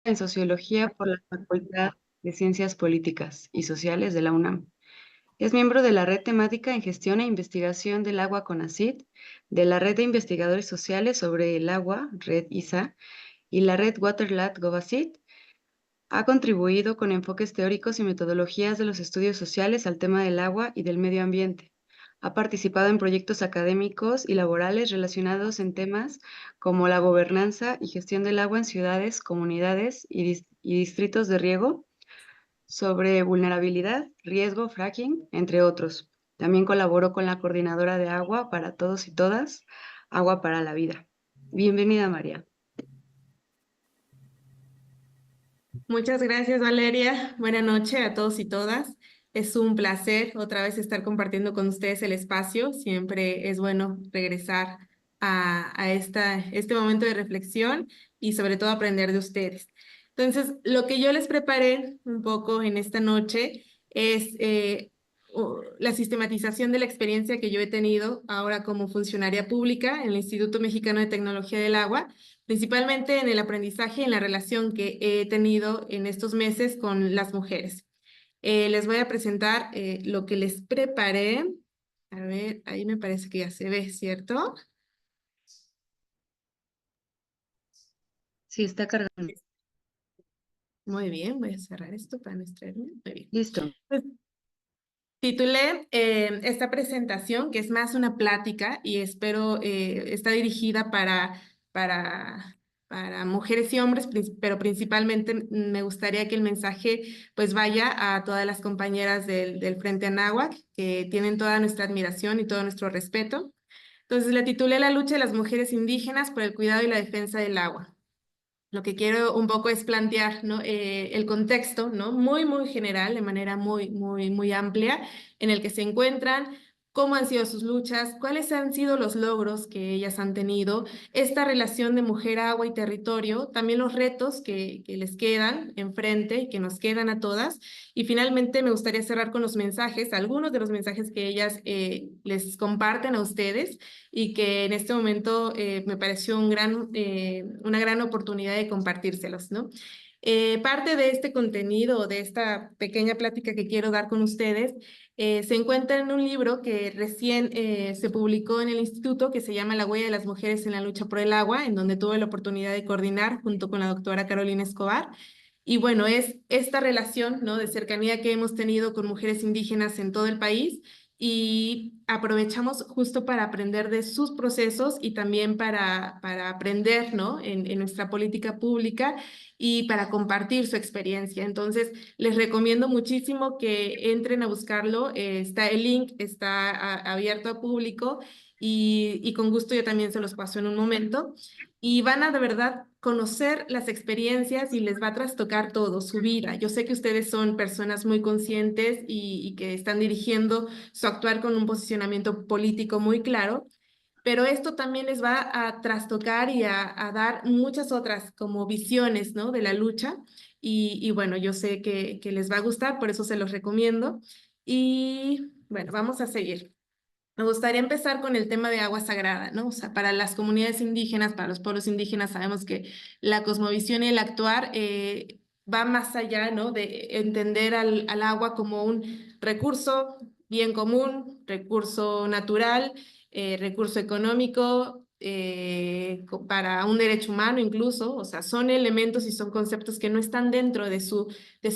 en Sociología por la Facultad de Ciencias Políticas y Sociales de la UNAM. Es miembro de la Red Temática en Gestión e Investigación del Agua CONACYT, de la Red de Investigadores Sociales sobre el Agua, Red ISA, y la Red WaterLat Govacit. Ha contribuido con enfoques teóricos y metodologías de los estudios sociales al tema del agua y del medio ambiente. Ha participado en proyectos académicos y laborales relacionados en temas como la gobernanza y gestión del agua en ciudades, comunidades y distritos de riego, sobre vulnerabilidad, riesgo, fracking, entre otros. También colaboró con la Coordinadora de Agua para Todos y Todas, Agua para la Vida. Bienvenida, María. Muchas gracias, Valeria. Buenas noches a todos y todas. Es un placer otra vez estar compartiendo con ustedes el espacio. Siempre es bueno regresar a este momento de reflexión y sobre todo aprender de ustedes. Entonces, lo que yo les preparé un poco en esta noche es la sistematización de la experiencia que yo he tenido ahora como funcionaria pública en el Instituto Mexicano de Tecnología del Agua, principalmente en el aprendizaje y en la relación que he tenido en estos meses con las mujeres. Les voy a presentar lo que les preparé. A ver, ahí me parece que ya se ve, ¿cierto? Sí, está cargando. Muy bien, voy a cerrar esto para no distraerme. Muy bien. Listo. Pues, titulé esta presentación, que es más una plática y espero está dirigida para mujeres y hombres, pero principalmente me gustaría que el mensaje pues vaya a todas las compañeras del Frente Anáhuac, que tienen toda nuestra admiración y todo nuestro respeto. Entonces le titulé La lucha de las mujeres indígenas por el cuidado y la defensa del agua. Lo que quiero un poco es plantear, ¿no? El contexto, ¿no? Muy general, de manera muy amplia, en el que se encuentran, cómo han sido sus luchas, cuáles han sido los logros que ellas han tenido, esta relación de mujer, agua y territorio, también los retos que les quedan enfrente y que nos quedan a todas. Y finalmente me gustaría cerrar con los mensajes, algunos de los mensajes que ellas les comparten a ustedes y que en este momento me pareció una gran oportunidad de compartírselos, ¿no? Parte de este contenido, de esta pequeña plática que quiero dar con ustedes, se encuentra en un libro que recién se publicó en el instituto, que se llama La huella de las mujeres en la lucha por el agua, en donde tuve la oportunidad de coordinar junto con la doctora Carolina Escobar. Y bueno, es esta relación, ¿no?, de cercanía que hemos tenido con mujeres indígenas en todo el país, y aprovechamos justo para aprender de sus procesos y también para aprender, ¿no?, en nuestra política pública y para compartir su experiencia. Entonces, les recomiendo muchísimo que entren a buscarlo. El link está abierto a público y con gusto yo también se los paso en un momento. Y van a de verdad conocer las experiencias y les va a trastocar todo, su vida. Yo sé que ustedes son personas muy conscientes y que están dirigiendo su actuar con un posicionamiento político muy claro, pero esto también les va a trastocar y a dar muchas otras como visiones, ¿no?, de la lucha. Y bueno, yo sé que les va a gustar, por eso se los recomiendo. Y bueno, vamos a seguir. Me gustaría empezar con el tema de agua sagrada, ¿no? O sea, para las comunidades indígenas, para los pueblos indígenas, sabemos que la cosmovisión y el actuar va más allá, ¿no?, de entender al agua como un recurso, bien común, recurso natural, recurso económico, para un derecho humano incluso. O sea, son elementos y son conceptos que no están dentro de su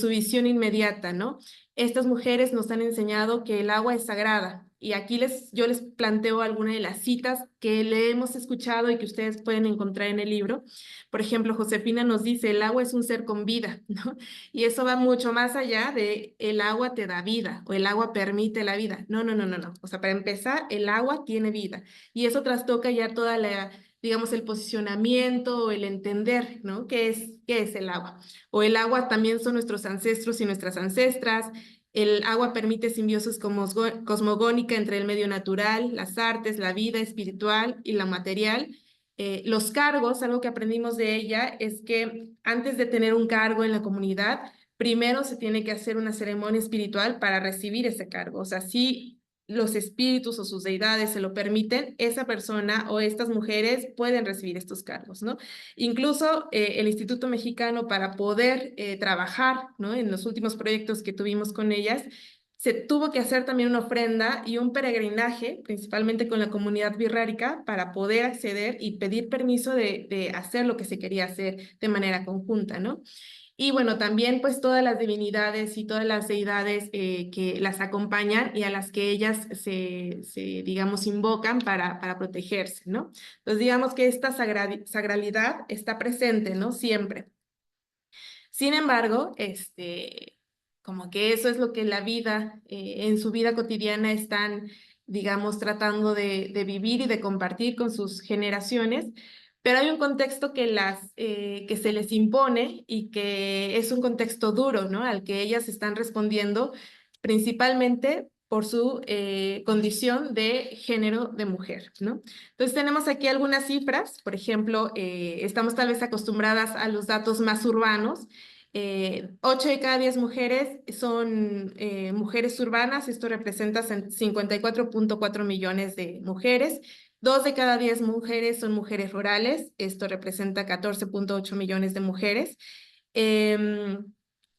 visión inmediata, ¿no? Estas mujeres nos han enseñado que el agua es sagrada. Y aquí yo les planteo algunas de las citas que le hemos escuchado y que ustedes pueden encontrar en el libro. Por ejemplo, Josefina nos dice, el agua es un ser con vida, ¿no? Y eso va mucho más allá de el agua te da vida o el agua permite la vida. No. O sea, para empezar, el agua tiene vida. Y eso trastoca ya toda digamos, el posicionamiento o el entender, ¿no? ¿Qué es el agua? O el agua también son nuestros ancestros y nuestras ancestras. El agua permite simbiosis cosmogónica entre el medio natural, las artes, la vida espiritual y la material. Los cargos, algo que aprendimos de ella, es que antes de tener un cargo en la comunidad, primero se tiene que hacer una ceremonia espiritual para recibir ese cargo. O sea, sí los espíritus o sus deidades se lo permiten, esa persona o estas mujeres pueden recibir estos cargos, ¿no? Incluso el Instituto Mexicano, para poder trabajar, ¿no? En los últimos proyectos que tuvimos con ellas, se tuvo que hacer también una ofrenda y un peregrinaje, principalmente con la comunidad birrárica, para poder acceder y pedir permiso de hacer lo que se quería hacer de manera conjunta, ¿no? Y bueno, también pues todas las divinidades y todas las deidades que las acompañan y a las que ellas digamos, invocan para protegerse, ¿no? Entonces, digamos que esta sagralidad está presente, ¿no? Siempre. Sin embargo, como que eso es lo que la vida, en su vida cotidiana están, digamos, tratando de vivir y de compartir con sus generaciones, pero hay un contexto que se les impone y que es un contexto duro, ¿no? Al que ellas están respondiendo principalmente por su condición de género de mujer, ¿no? Entonces tenemos aquí algunas cifras, por ejemplo, estamos tal vez acostumbradas a los datos más urbanos. 8 de cada 10 mujeres son mujeres urbanas, esto representa 54.4 millones de mujeres. 2 de cada 10 mujeres son mujeres rurales, esto representa 14.8 millones de mujeres. 9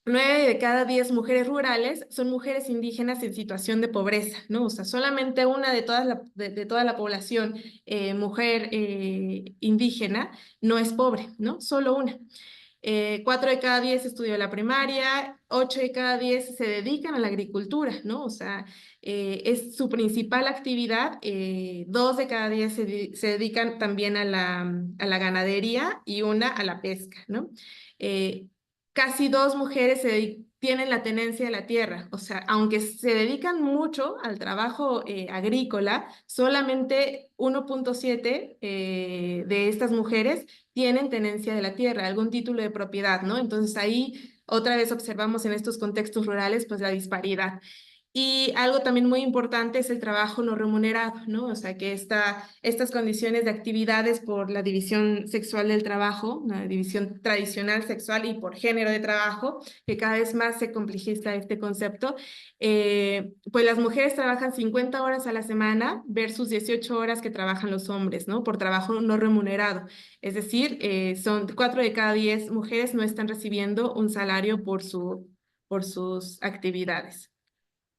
de cada 10 mujeres rurales son mujeres indígenas en situación de pobreza, ¿no? O sea, solamente una de toda la población mujer indígena no es pobre, ¿no? Solo una. 4 de cada 10 estudió la primaria, 8 de cada 10 se dedican a la agricultura, ¿no? O sea, es su principal actividad. 2 de cada 10 se dedican también a la ganadería y una a la pesca, ¿no? Eh, Casi 2 mujeres tienen la tenencia de la tierra, o sea, aunque se dedican mucho al trabajo agrícola, solamente 1.7 de estas mujeres tienen tenencia de la tierra, algún título de propiedad, ¿no? Entonces ahí otra vez observamos en estos contextos rurales pues la disparidad. Y algo también muy importante es el trabajo no remunerado, ¿no? O sea, que estas condiciones de actividades por la división sexual del trabajo, una división tradicional sexual y por género de trabajo, que cada vez más se complejiza este concepto, pues las mujeres trabajan 50 horas a la semana versus 18 horas que trabajan los hombres, ¿no? Por trabajo no remunerado. Es decir, son 4 de cada 10 mujeres no están recibiendo un salario por sus actividades.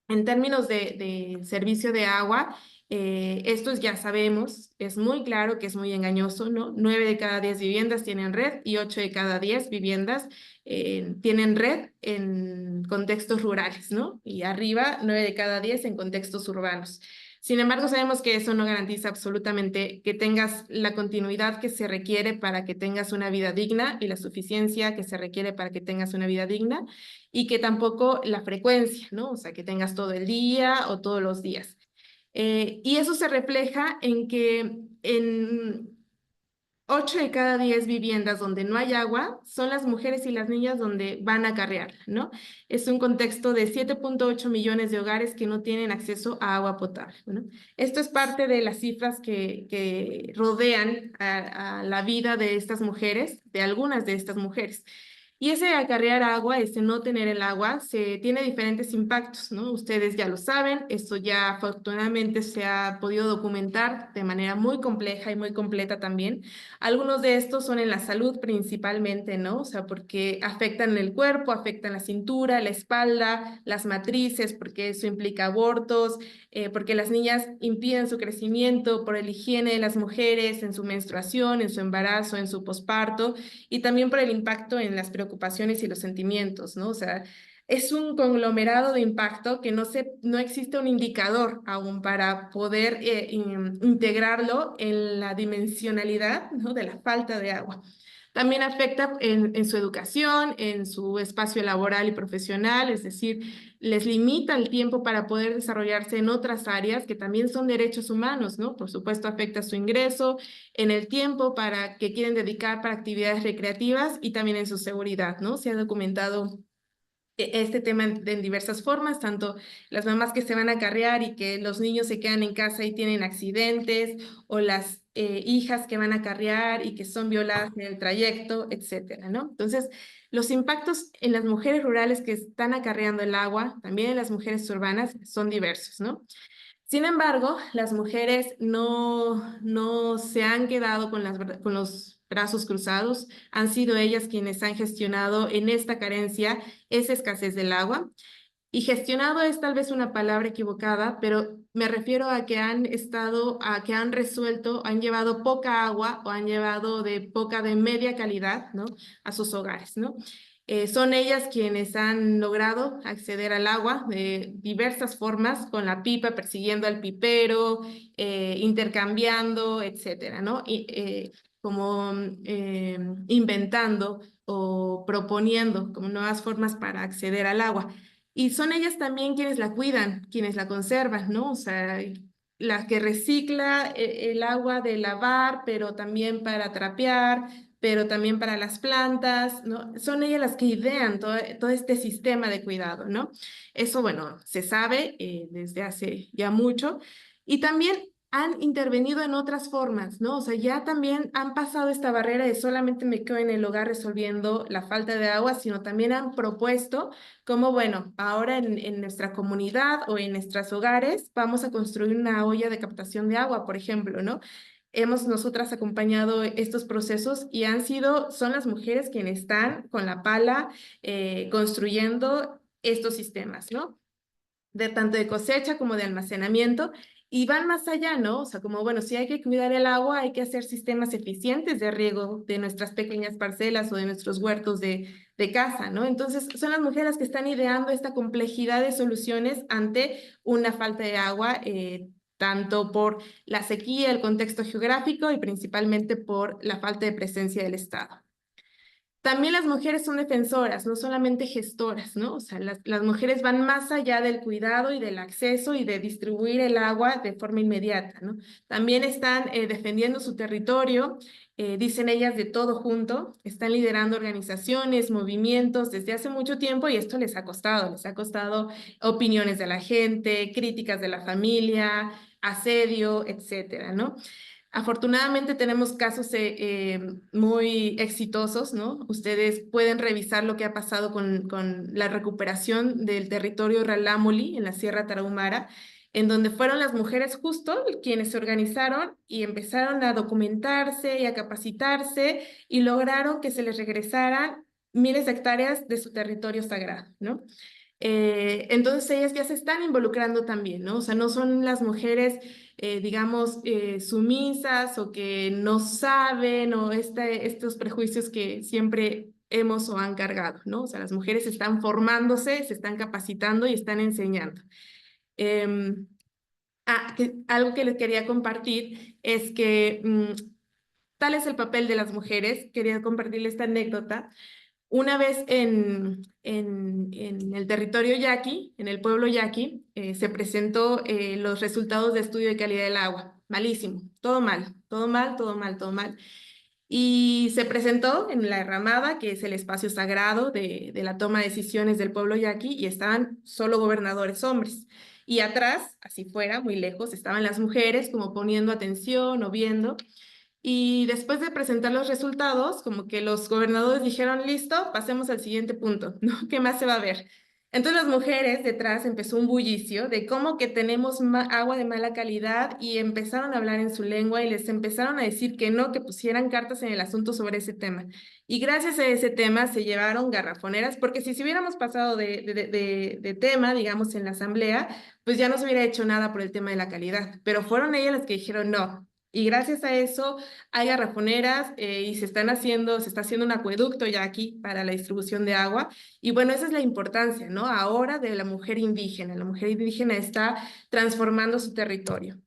En términos de servicio de agua, estos ya sabemos, es muy claro que es muy engañoso, ¿no? 9 de cada 10 viviendas tienen red y 8 de cada 10 viviendas tienen red en contextos rurales, ¿no? Y arriba, 9 de cada 10 en contextos urbanos. Sin embargo, sabemos que eso no garantiza absolutamente que tengas la continuidad que se requiere para que tengas una vida digna y la suficiencia que se requiere para que tengas una vida digna y que tampoco la frecuencia, ¿no? O sea, que tengas todo el día o todos los días. Y eso se refleja en que en 8 de cada 10 viviendas donde no hay agua son las mujeres y las niñas donde van a acarrearla, ¿no? Es un contexto de 7.8 millones de hogares que no tienen acceso a agua potable, ¿no? Esto es parte de las cifras que rodean a la vida de estas mujeres, de algunas de estas mujeres. Y ese acarrear agua, ese no tener el agua, tiene diferentes impactos, ¿no? Ustedes ya lo saben, esto ya afortunadamente se ha podido documentar de manera muy compleja y muy completa también. Algunos de estos son en la salud principalmente, ¿no? O sea, porque afectan el cuerpo, afectan la cintura, la espalda, las matrices, porque eso implica abortos, porque las niñas impiden su crecimiento, por el higiene de las mujeres en su menstruación, en su embarazo, en su posparto y también por el impacto en las preocupaciones y los sentimientos, ¿no? O sea, es un conglomerado de impacto que no existe un indicador aún para poder integrarlo en la dimensionalidad, ¿no? De la falta de agua. También afecta en su educación, en su espacio laboral y profesional, es decir, les limita el tiempo para poder desarrollarse en otras áreas que también son derechos humanos, ¿no? Por supuesto, afecta su ingreso, en el tiempo para que quieren dedicar para actividades recreativas y también en su seguridad, ¿no? Se ha documentado este tema en diversas formas, tanto las mamás que se van a acarrear y que los niños se quedan en casa y tienen accidentes, o las hijas que van a acarrear y que son violadas en el trayecto, etcétera, ¿no? Entonces, los impactos en las mujeres rurales que están acarreando el agua, también en las mujeres urbanas, son diversos, ¿no? Sin embargo, las mujeres no se han quedado con con los brazos cruzados, han sido ellas quienes han gestionado en esta carencia esa escasez del agua. Y gestionado es tal vez una palabra equivocada, pero me refiero a que han estado, a que han resuelto, han llevado poca agua o han llevado de media calidad, ¿no? A sus hogares, ¿no? Son ellas quienes han logrado acceder al agua de diversas formas, con la pipa, persiguiendo al pipero, intercambiando, etcétera, ¿no? Como inventando o proponiendo como nuevas formas para acceder al agua. Y son ellas también quienes la cuidan, quienes la conservan, ¿no? O sea, la que recicla el agua de lavar, pero también para trapear, pero también para las plantas, ¿no? Son ellas las que idean todo este sistema de cuidado, ¿no? Eso, bueno, se sabe desde hace ya mucho. Y también han intervenido en otras formas, ¿no? O sea, ya también han pasado esta barrera de solamente me quedo en el hogar resolviendo la falta de agua, sino también han propuesto como, bueno, ahora en nuestra comunidad o en nuestros hogares vamos a construir una olla de captación de agua, por ejemplo, ¿no? Hemos nosotras acompañado estos procesos y son las mujeres quienes están con la pala construyendo estos sistemas, ¿no? De tanto de cosecha como de almacenamiento, y van más allá, ¿no? O sea, como, bueno, si hay que cuidar el agua, hay que hacer sistemas eficientes de riego de nuestras pequeñas parcelas o de nuestros huertos de casa, ¿no? Entonces, son las mujeres que están ideando esta complejidad de soluciones ante una falta de agua, tanto por la sequía, el contexto geográfico y principalmente por la falta de presencia del Estado. También las mujeres son defensoras, no solamente gestoras, ¿no? O sea, las mujeres van más allá del cuidado y del acceso y de distribuir el agua de forma inmediata, ¿no? También están defendiendo su territorio, dicen ellas de todo junto, están liderando organizaciones, movimientos desde hace mucho tiempo y esto les ha costado opiniones de la gente, críticas de la familia, asedio, etcétera, ¿no? Afortunadamente tenemos casos muy exitosos, ¿no? Ustedes pueden revisar lo que ha pasado con la recuperación del territorio Ralámuli en la Sierra Tarahumara, en donde fueron las mujeres justo quienes se organizaron y empezaron a documentarse y a capacitarse y lograron que se les regresaran miles de hectáreas de su territorio sagrado, ¿no? Entonces ellas ya se están involucrando también, ¿no? O sea, no son las mujeres, digamos, sumisas o que no saben o estos prejuicios que siempre hemos o han cargado, ¿no? O sea, las mujeres están formándose, se están capacitando y están enseñando. Em, Algo que les quería compartir es que tal es el papel de las mujeres. Quería compartirles esta anécdota. Una vez en el territorio yaqui, en el pueblo yaqui, se presentó los resultados de estudio de calidad del agua. Malísimo, todo mal, todo mal, todo mal, todo mal. Y se presentó en la Herramada, que es el espacio sagrado de la toma de decisiones del pueblo yaqui, y estaban solo gobernadores hombres. Y atrás, así fuera, muy lejos, estaban las mujeres como poniendo atención o viendo. Y después de presentar los resultados, como que los gobernadores dijeron, listo, pasemos al siguiente punto, ¿no? ¿Qué más se va a ver? Entonces las mujeres detrás empezó un bullicio de cómo que tenemos agua de mala calidad y empezaron a hablar en su lengua y les empezaron a decir que no, que pusieran cartas en el asunto sobre ese tema. Y gracias a ese tema se llevaron garrafoneras, porque si hubiéramos pasado de tema, digamos, en la asamblea, pues ya no se hubiera hecho nada por el tema de la calidad. Pero fueron ellas las que dijeron no. Y gracias a eso hay garrafoneras y se está haciendo un acueducto ya aquí para la distribución de agua. Y bueno, esa es la importancia, ¿no? Ahora de la mujer indígena. La mujer indígena está transformando su territorio.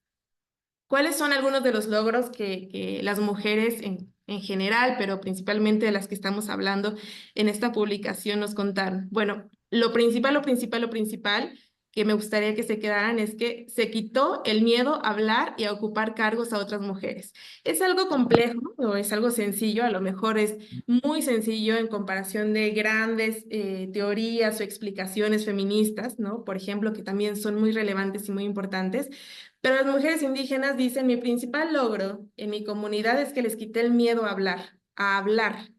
¿Cuáles son algunos de los logros que las mujeres en general, pero principalmente de las que estamos hablando en esta publicación nos contaron? Bueno, lo principal que me gustaría que se quedaran es que se quitó el miedo a hablar y a ocupar cargos a otras mujeres. Es algo complejo o es algo sencillo, a lo mejor es muy sencillo en comparación de grandes teorías o explicaciones feministas, ¿no? Por ejemplo, que también son muy relevantes y muy importantes. Pero las mujeres indígenas dicen, mi principal logro en mi comunidad es que les quité el miedo a hablar, a hablar.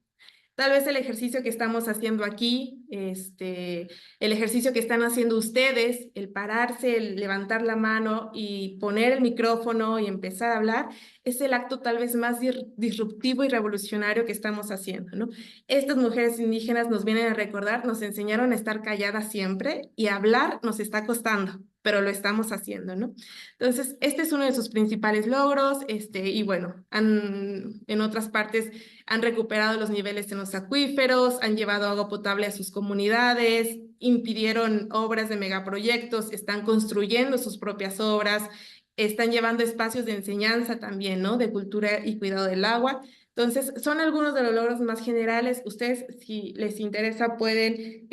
Tal vez el ejercicio que estamos haciendo aquí, el ejercicio que están haciendo ustedes, el pararse, el levantar la mano y poner el micrófono y empezar a hablar, es el acto tal vez más disruptivo y revolucionario que estamos haciendo, ¿no? Estas mujeres indígenas nos vienen a recordar, nos enseñaron a estar calladas siempre y hablar nos está costando, pero lo estamos haciendo, ¿no? Entonces, este es uno de sus principales logros, y bueno, en otras partes han recuperado los niveles en los acuíferos, han llevado agua potable a sus comunidades, impidieron obras de megaproyectos, están construyendo sus propias obras, están llevando espacios de enseñanza también, ¿no? De cultura y cuidado del agua. Entonces, son algunos de los logros más generales. Ustedes, si les interesa, pueden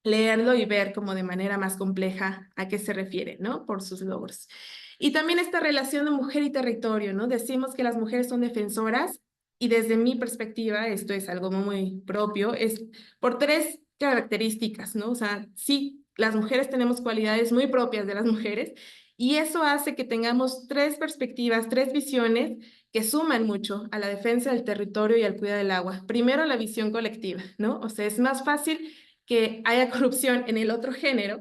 leerlo y ver como de manera más compleja a qué se refiere, ¿no? Por sus logros. Y también esta relación de mujer y territorio, ¿no? Decimos que las mujeres son defensoras y desde mi perspectiva, esto es algo muy propio, es por tres características, ¿no? O sea, sí, las mujeres tenemos cualidades muy propias de las mujeres y eso hace que tengamos tres perspectivas, tres visiones que suman mucho a la defensa del territorio y al cuidado del agua. Primero, la visión colectiva, ¿no? O sea, es más fácil que haya corrupción en el otro género,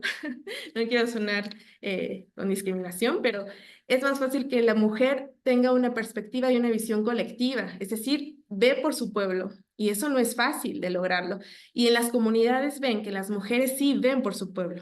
no quiero sonar con discriminación, pero es más fácil que la mujer tenga una perspectiva y una visión colectiva, es decir, ve por su pueblo, y eso no es fácil de lograrlo. Y en las comunidades ven que las mujeres sí ven por su pueblo.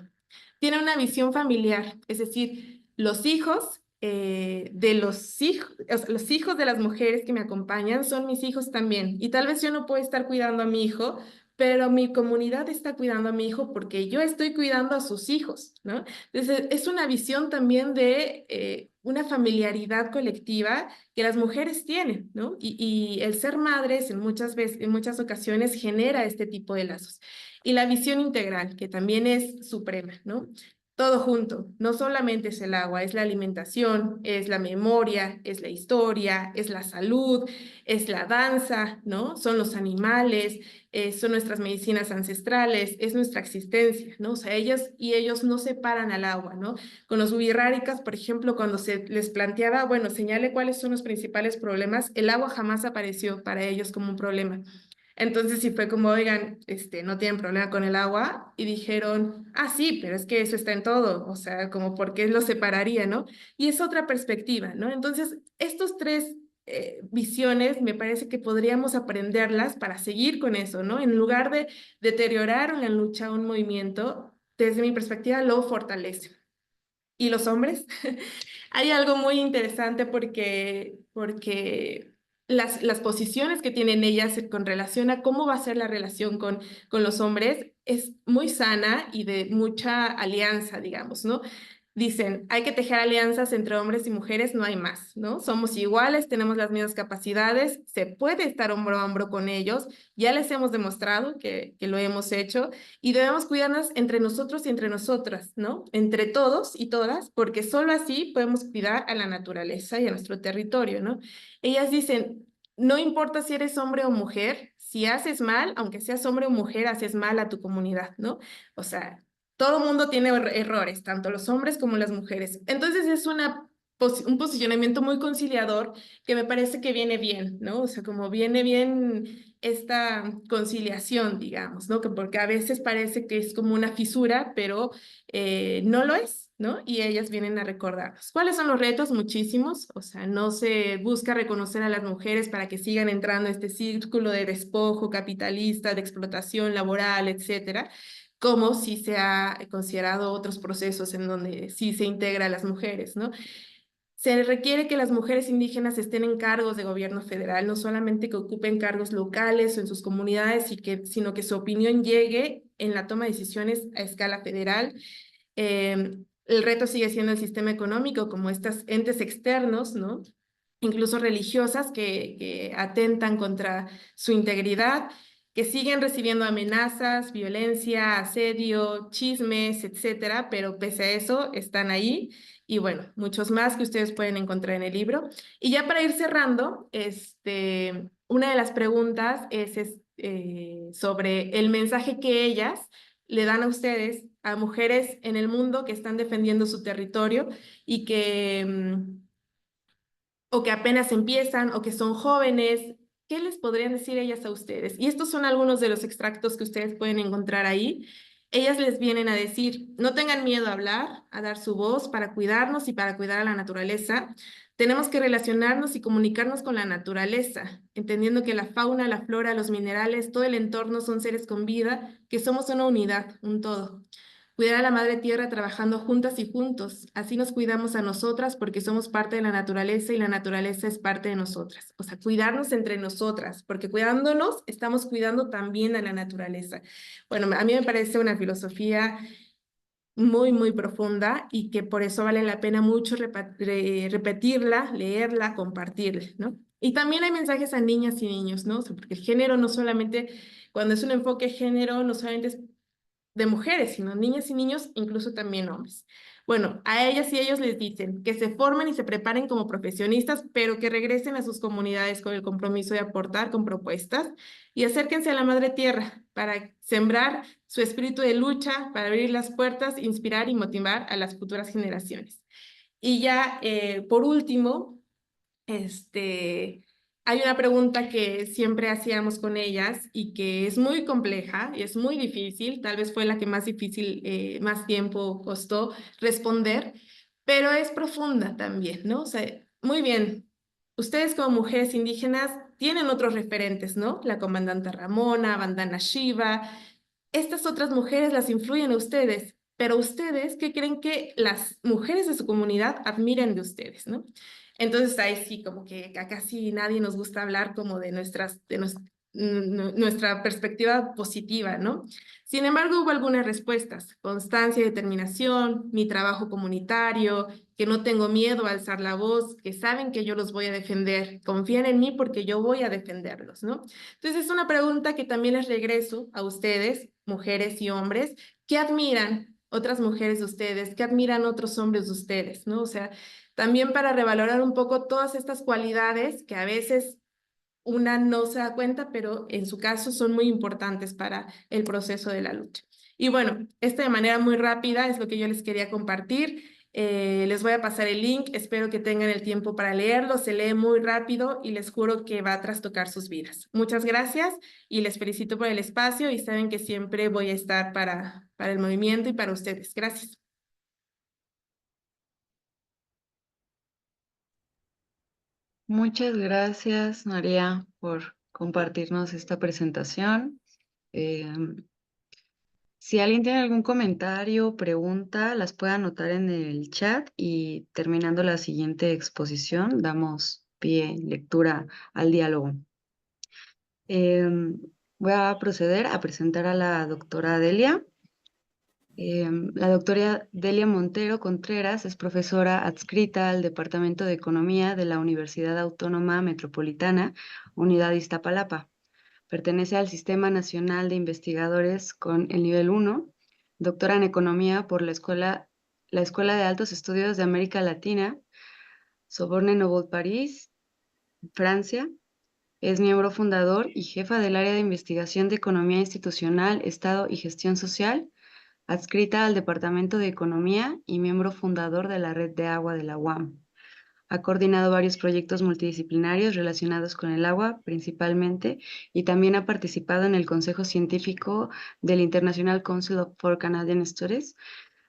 Tiene una visión familiar, es decir, los hijos de los hijos, o sea, los hijos de las mujeres que me acompañan son mis hijos también. Y tal vez yo no puedo estar cuidando a mi hijo, pero mi comunidad está cuidando a mi hijo porque yo estoy cuidando a sus hijos, ¿no? Entonces, es una visión también de una familiaridad colectiva que las mujeres tienen, ¿no? Y el ser madres en muchas veces, en muchas ocasiones genera este tipo de lazos. Y la visión integral, que también es suprema, ¿no? Todo junto, no solamente es el agua, es la alimentación, es la memoria, es la historia, es la salud, es la danza, ¿no? Son los animales, son nuestras medicinas ancestrales, es nuestra existencia, ¿no? O sea, ellas y ellos no separan al agua, ¿no? Con los wixárikas, por ejemplo, cuando se les planteaba, bueno, señale cuáles son los principales problemas, el agua jamás apareció para ellos como un problema. Entonces sí fue como, oigan, no tienen problema con el agua, y dijeron, ah, sí, pero es que eso está en todo, o sea, como por qué lo separaría, ¿no? Y es otra perspectiva, ¿no? Entonces, estos tres visiones me parece que podríamos aprenderlas para seguir con eso, ¿no? En lugar de deteriorar una lucha, un movimiento, desde mi perspectiva lo fortalece. ¿Y los hombres? Hay algo muy interesante porque las posiciones que tienen ellas con relación a cómo va a ser la relación con los hombres es muy sana y de mucha alianza, digamos, ¿no? Dicen, hay que tejer alianzas entre hombres y mujeres, no hay más, ¿no? Somos iguales, tenemos las mismas capacidades, se puede estar hombro a hombro con ellos, ya les hemos demostrado que lo hemos hecho y debemos cuidarnos entre nosotros y entre nosotras, ¿no? Entre todos y todas, porque solo así podemos cuidar a la naturaleza y a nuestro territorio, ¿no? Ellas dicen, no importa si eres hombre o mujer, si haces mal, aunque seas hombre o mujer, haces mal a tu comunidad, ¿no? O sea, todo mundo tiene errores, tanto los hombres como las mujeres. Entonces es un posicionamiento muy conciliador que me parece que viene bien, ¿no? O sea, como viene bien esta conciliación, digamos, ¿no? Que porque a veces parece que es como una fisura, pero no lo es, ¿no? Y ellas vienen a recordarnos. ¿Cuáles son los retos? Muchísimos. O sea, no se busca reconocer a las mujeres para que sigan entrando a este círculo de despojo capitalista, de explotación laboral, etcétera, como si se ha considerado otros procesos en donde sí se integra a las mujeres, ¿no? Se requiere que las mujeres indígenas estén en cargos de gobierno federal, no solamente que ocupen cargos locales o en sus comunidades, sino que su opinión llegue en la toma de decisiones a escala federal. El reto sigue siendo el sistema económico, como estos entes externos, ¿no? Incluso religiosas que atentan contra su integridad, que siguen recibiendo amenazas, violencia, asedio, chismes, etcétera, pero pese a eso están ahí y bueno, muchos más que ustedes pueden encontrar en el libro. Y ya para ir cerrando, una de las preguntas es sobre el mensaje que ellas le dan a ustedes, a mujeres en el mundo que están defendiendo su territorio y que o que apenas empiezan o que son jóvenes. ¿qué les podrían decir ellas a ustedes? Y estos son algunos de los extractos que ustedes pueden encontrar ahí. Ellas les vienen a decir, no tengan miedo a hablar, a dar su voz para cuidarnos y para cuidar a la naturaleza. Tenemos que relacionarnos y comunicarnos con la naturaleza, entendiendo que la fauna, la flora, los minerales, todo el entorno son seres con vida, que somos una unidad, un todo. Cuidar a la madre tierra trabajando juntas y juntos. Así nos cuidamos a nosotras porque somos parte de la naturaleza y la naturaleza es parte de nosotras. O sea, cuidarnos entre nosotras, porque cuidándonos estamos cuidando también a la naturaleza. Bueno, a mí me parece una filosofía muy, muy profunda y que por eso vale la pena mucho repetirla, leerla, compartirla, ¿no? Y también hay mensajes a niñas y niños, ¿no? O sea, porque el género no solamente, cuando es un enfoque género, no solamente es de mujeres, sino niñas y niños, incluso también hombres. Bueno, a ellas y ellos les dicen que se formen y se preparen como profesionistas, pero que regresen a sus comunidades con el compromiso de aportar con propuestas y acérquense a la madre tierra para sembrar su espíritu de lucha, para abrir las puertas, inspirar y motivar a las futuras generaciones. Y ya, por último, hay una pregunta que siempre hacíamos con ellas y que es muy compleja y es muy difícil, tal vez fue la que más difícil, más tiempo costó responder, pero es profunda también, ¿no? O sea, muy bien, ustedes como mujeres indígenas tienen otros referentes, ¿no? La comandante Ramona, Bandana Shiva, estas otras mujeres las influyen a ustedes, pero ustedes, ¿qué creen que las mujeres de su comunidad admiren de ustedes, ¿no? Entonces ahí sí, como que a casi nadie nos gusta hablar como de nuestra perspectiva positiva, ¿no? Sin embargo, hubo algunas respuestas: constancia y determinación, mi trabajo comunitario, que no tengo miedo a alzar la voz, que saben que yo los voy a defender, confían en mí porque yo voy a defenderlos, ¿no? Entonces es una pregunta que también les regreso a ustedes, mujeres y hombres. ¿Qué admiran otras mujeres de ustedes? ¿Qué admiran otros hombres de ustedes? ¿No? O sea, también para revalorar un poco todas estas cualidades que a veces una no se da cuenta, pero en su caso son muy importantes para el proceso de la lucha. Y bueno, de manera muy rápida es lo que yo les quería compartir. Les voy a pasar el link, espero que tengan el tiempo para leerlo, se lee muy rápido y les juro que va a trastocar sus vidas. Muchas gracias y les felicito por el espacio y saben que siempre voy a estar para el movimiento y para ustedes. Gracias. Muchas gracias, María, por compartirnos esta presentación. Em, si alguien tiene algún comentario o pregunta, las puede anotar en el chat y terminando la siguiente exposición, damos pie, lectura al diálogo. Voy a proceder a presentar a la doctora Delia. La doctora Delia Montero Contreras es profesora adscrita al Departamento de Economía de la Universidad Autónoma Metropolitana, Unidad Iztapalapa. Pertenece al Sistema Nacional de Investigadores con el nivel 1, doctora en Economía por la Escuela de Altos Estudios de América Latina, Sorbonne Noble París, Francia. Es miembro fundador y jefa del área de investigación de Economía Institucional, Estado y Gestión Social, adscrita al Departamento de Economía y miembro fundador de la Red de Agua de la UAM. Ha coordinado varios proyectos multidisciplinarios relacionados con el agua, principalmente, y también ha participado en el Consejo Científico del International Council for Canadian Studies,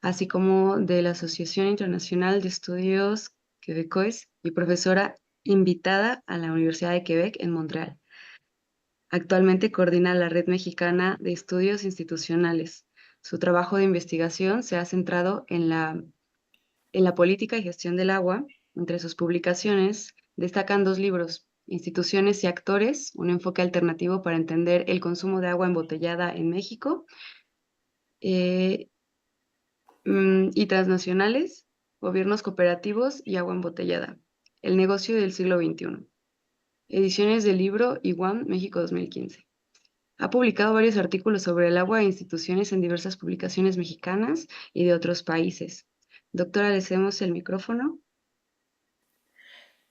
así como de la Asociación Internacional de Estudios Quebecois y profesora invitada a la Universidad de Quebec en Montreal. Actualmente coordina la Red Mexicana de Estudios Institucionales. Su trabajo de investigación se ha centrado en la política y gestión del agua. Entre sus publicaciones destacan dos libros: Instituciones y Actores, un enfoque alternativo para entender el consumo de agua embotellada en México, eh, y Transnacionales, Gobiernos Cooperativos y Agua Embotellada, el negocio del siglo XXI. Ediciones del libro IWAM México 2015. Ha publicado varios artículos sobre el agua e instituciones en diversas publicaciones mexicanas y de otros países. Doctora, le cedemos el micrófono.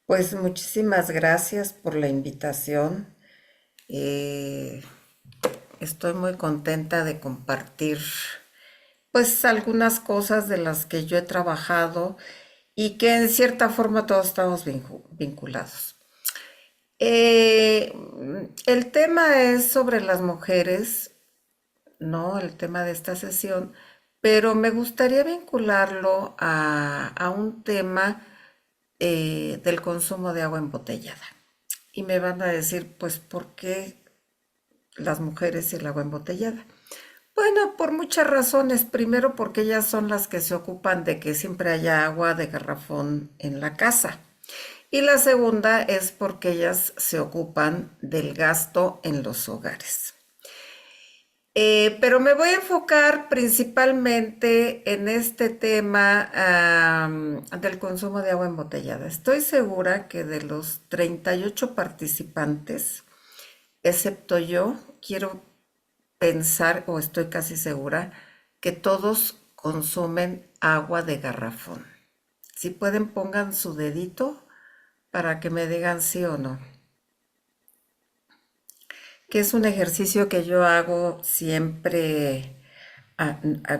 Pues muchísimas gracias por la invitación. Eh, Estoy muy contenta de compartir pues algunas cosas de las que yo he trabajado y que en cierta forma todos estamos vinculados. Eh, el tema es sobre las mujeres, ¿no? El tema de esta sesión, pero me gustaría vincularlo a un tema del consumo de agua embotellada. Y me van a decir, pues, ¿por qué las mujeres y el agua embotellada? Bueno, por muchas razones. Primero, porque ellas son las que se ocupan de que siempre haya agua de garrafón en la casa. Y la segunda es porque ellas se ocupan del gasto en los hogares. Pero me voy a enfocar principalmente en este tema del consumo de agua embotellada. Estoy segura que de los 38 participantes, excepto yo, quiero pensar o estoy casi segura que todos consumen agua de garrafón. Si pueden, pongan su dedito para que me digan sí o no. Que es un ejercicio que yo hago siempre.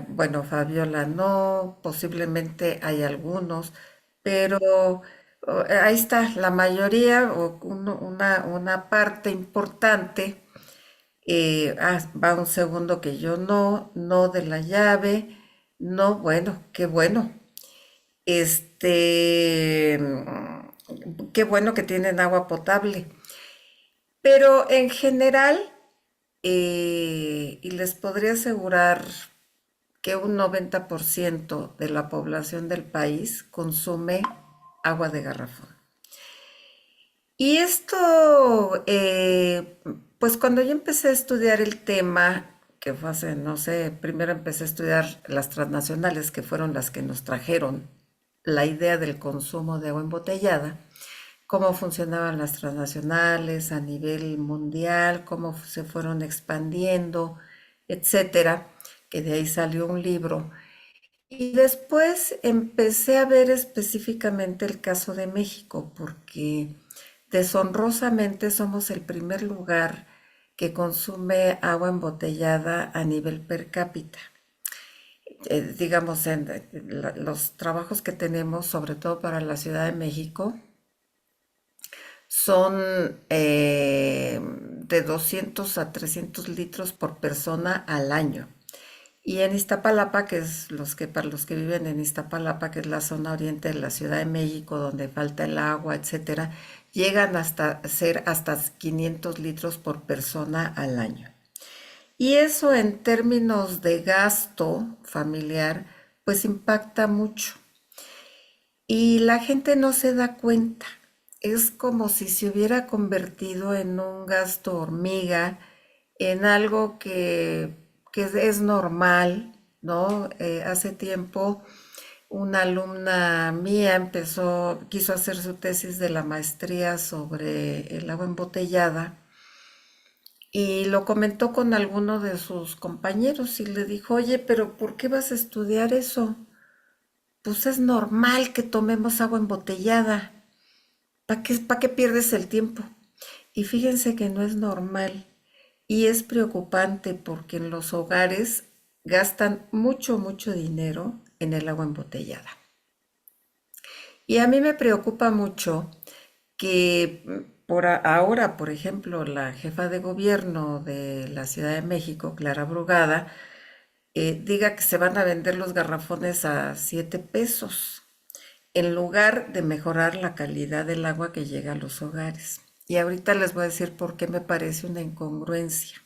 Bueno, Fabiola, no, posiblemente hay algunos, pero ahí está, la mayoría o una parte importante. Va un segundo que yo no, no de la llave, no, bueno, qué bueno. Qué bueno que tienen agua potable. Pero en general, y les podría asegurar que un 90% de la población del país consume agua de garrafón. Y esto, pues cuando yo empecé a estudiar el tema, que fue hace, no sé, primero empecé a estudiar las transnacionales, que fueron las que nos trajeron la idea del consumo de agua embotellada, cómo funcionaban las transnacionales a nivel mundial, cómo se fueron expandiendo, etcétera, que de ahí salió un libro. Y después empecé a ver específicamente el caso de México, porque deshonrosamente somos el primer lugar que consume agua embotellada a nivel per cápita. Digamos, en los trabajos que tenemos, sobre todo para la Ciudad de México, son de 200 a 300 litros por persona al año. Y en Iztapalapa, que es para los que viven en Iztapalapa, que es la zona oriente de la Ciudad de México, donde falta el agua, etcétera, llegan hasta ser hasta 500 litros por persona al año. Y eso en términos de gasto familiar, pues impacta mucho. Y la gente no se da cuenta. Es como si se hubiera convertido en un gasto hormiga, en algo que es normal, ¿no? Hace tiempo una alumna mía quiso hacer su tesis de la maestría sobre el agua embotellada y lo comentó con alguno de sus compañeros y le dijo, oye, pero ¿por qué vas a estudiar eso? Pues es normal que tomemos agua embotellada. ¿Para qué pierdes el tiempo? Y fíjense que no es normal y es preocupante porque en los hogares gastan mucho, mucho dinero en el agua embotellada. Y a mí me preocupa mucho que ahora, por ejemplo, la jefa de gobierno de la Ciudad de México, Clara Brugada, diga que se van a vender los garrafones a 7 pesos, en lugar de mejorar la calidad del agua que llega a los hogares. Y ahorita les voy a decir por qué me parece una incongruencia.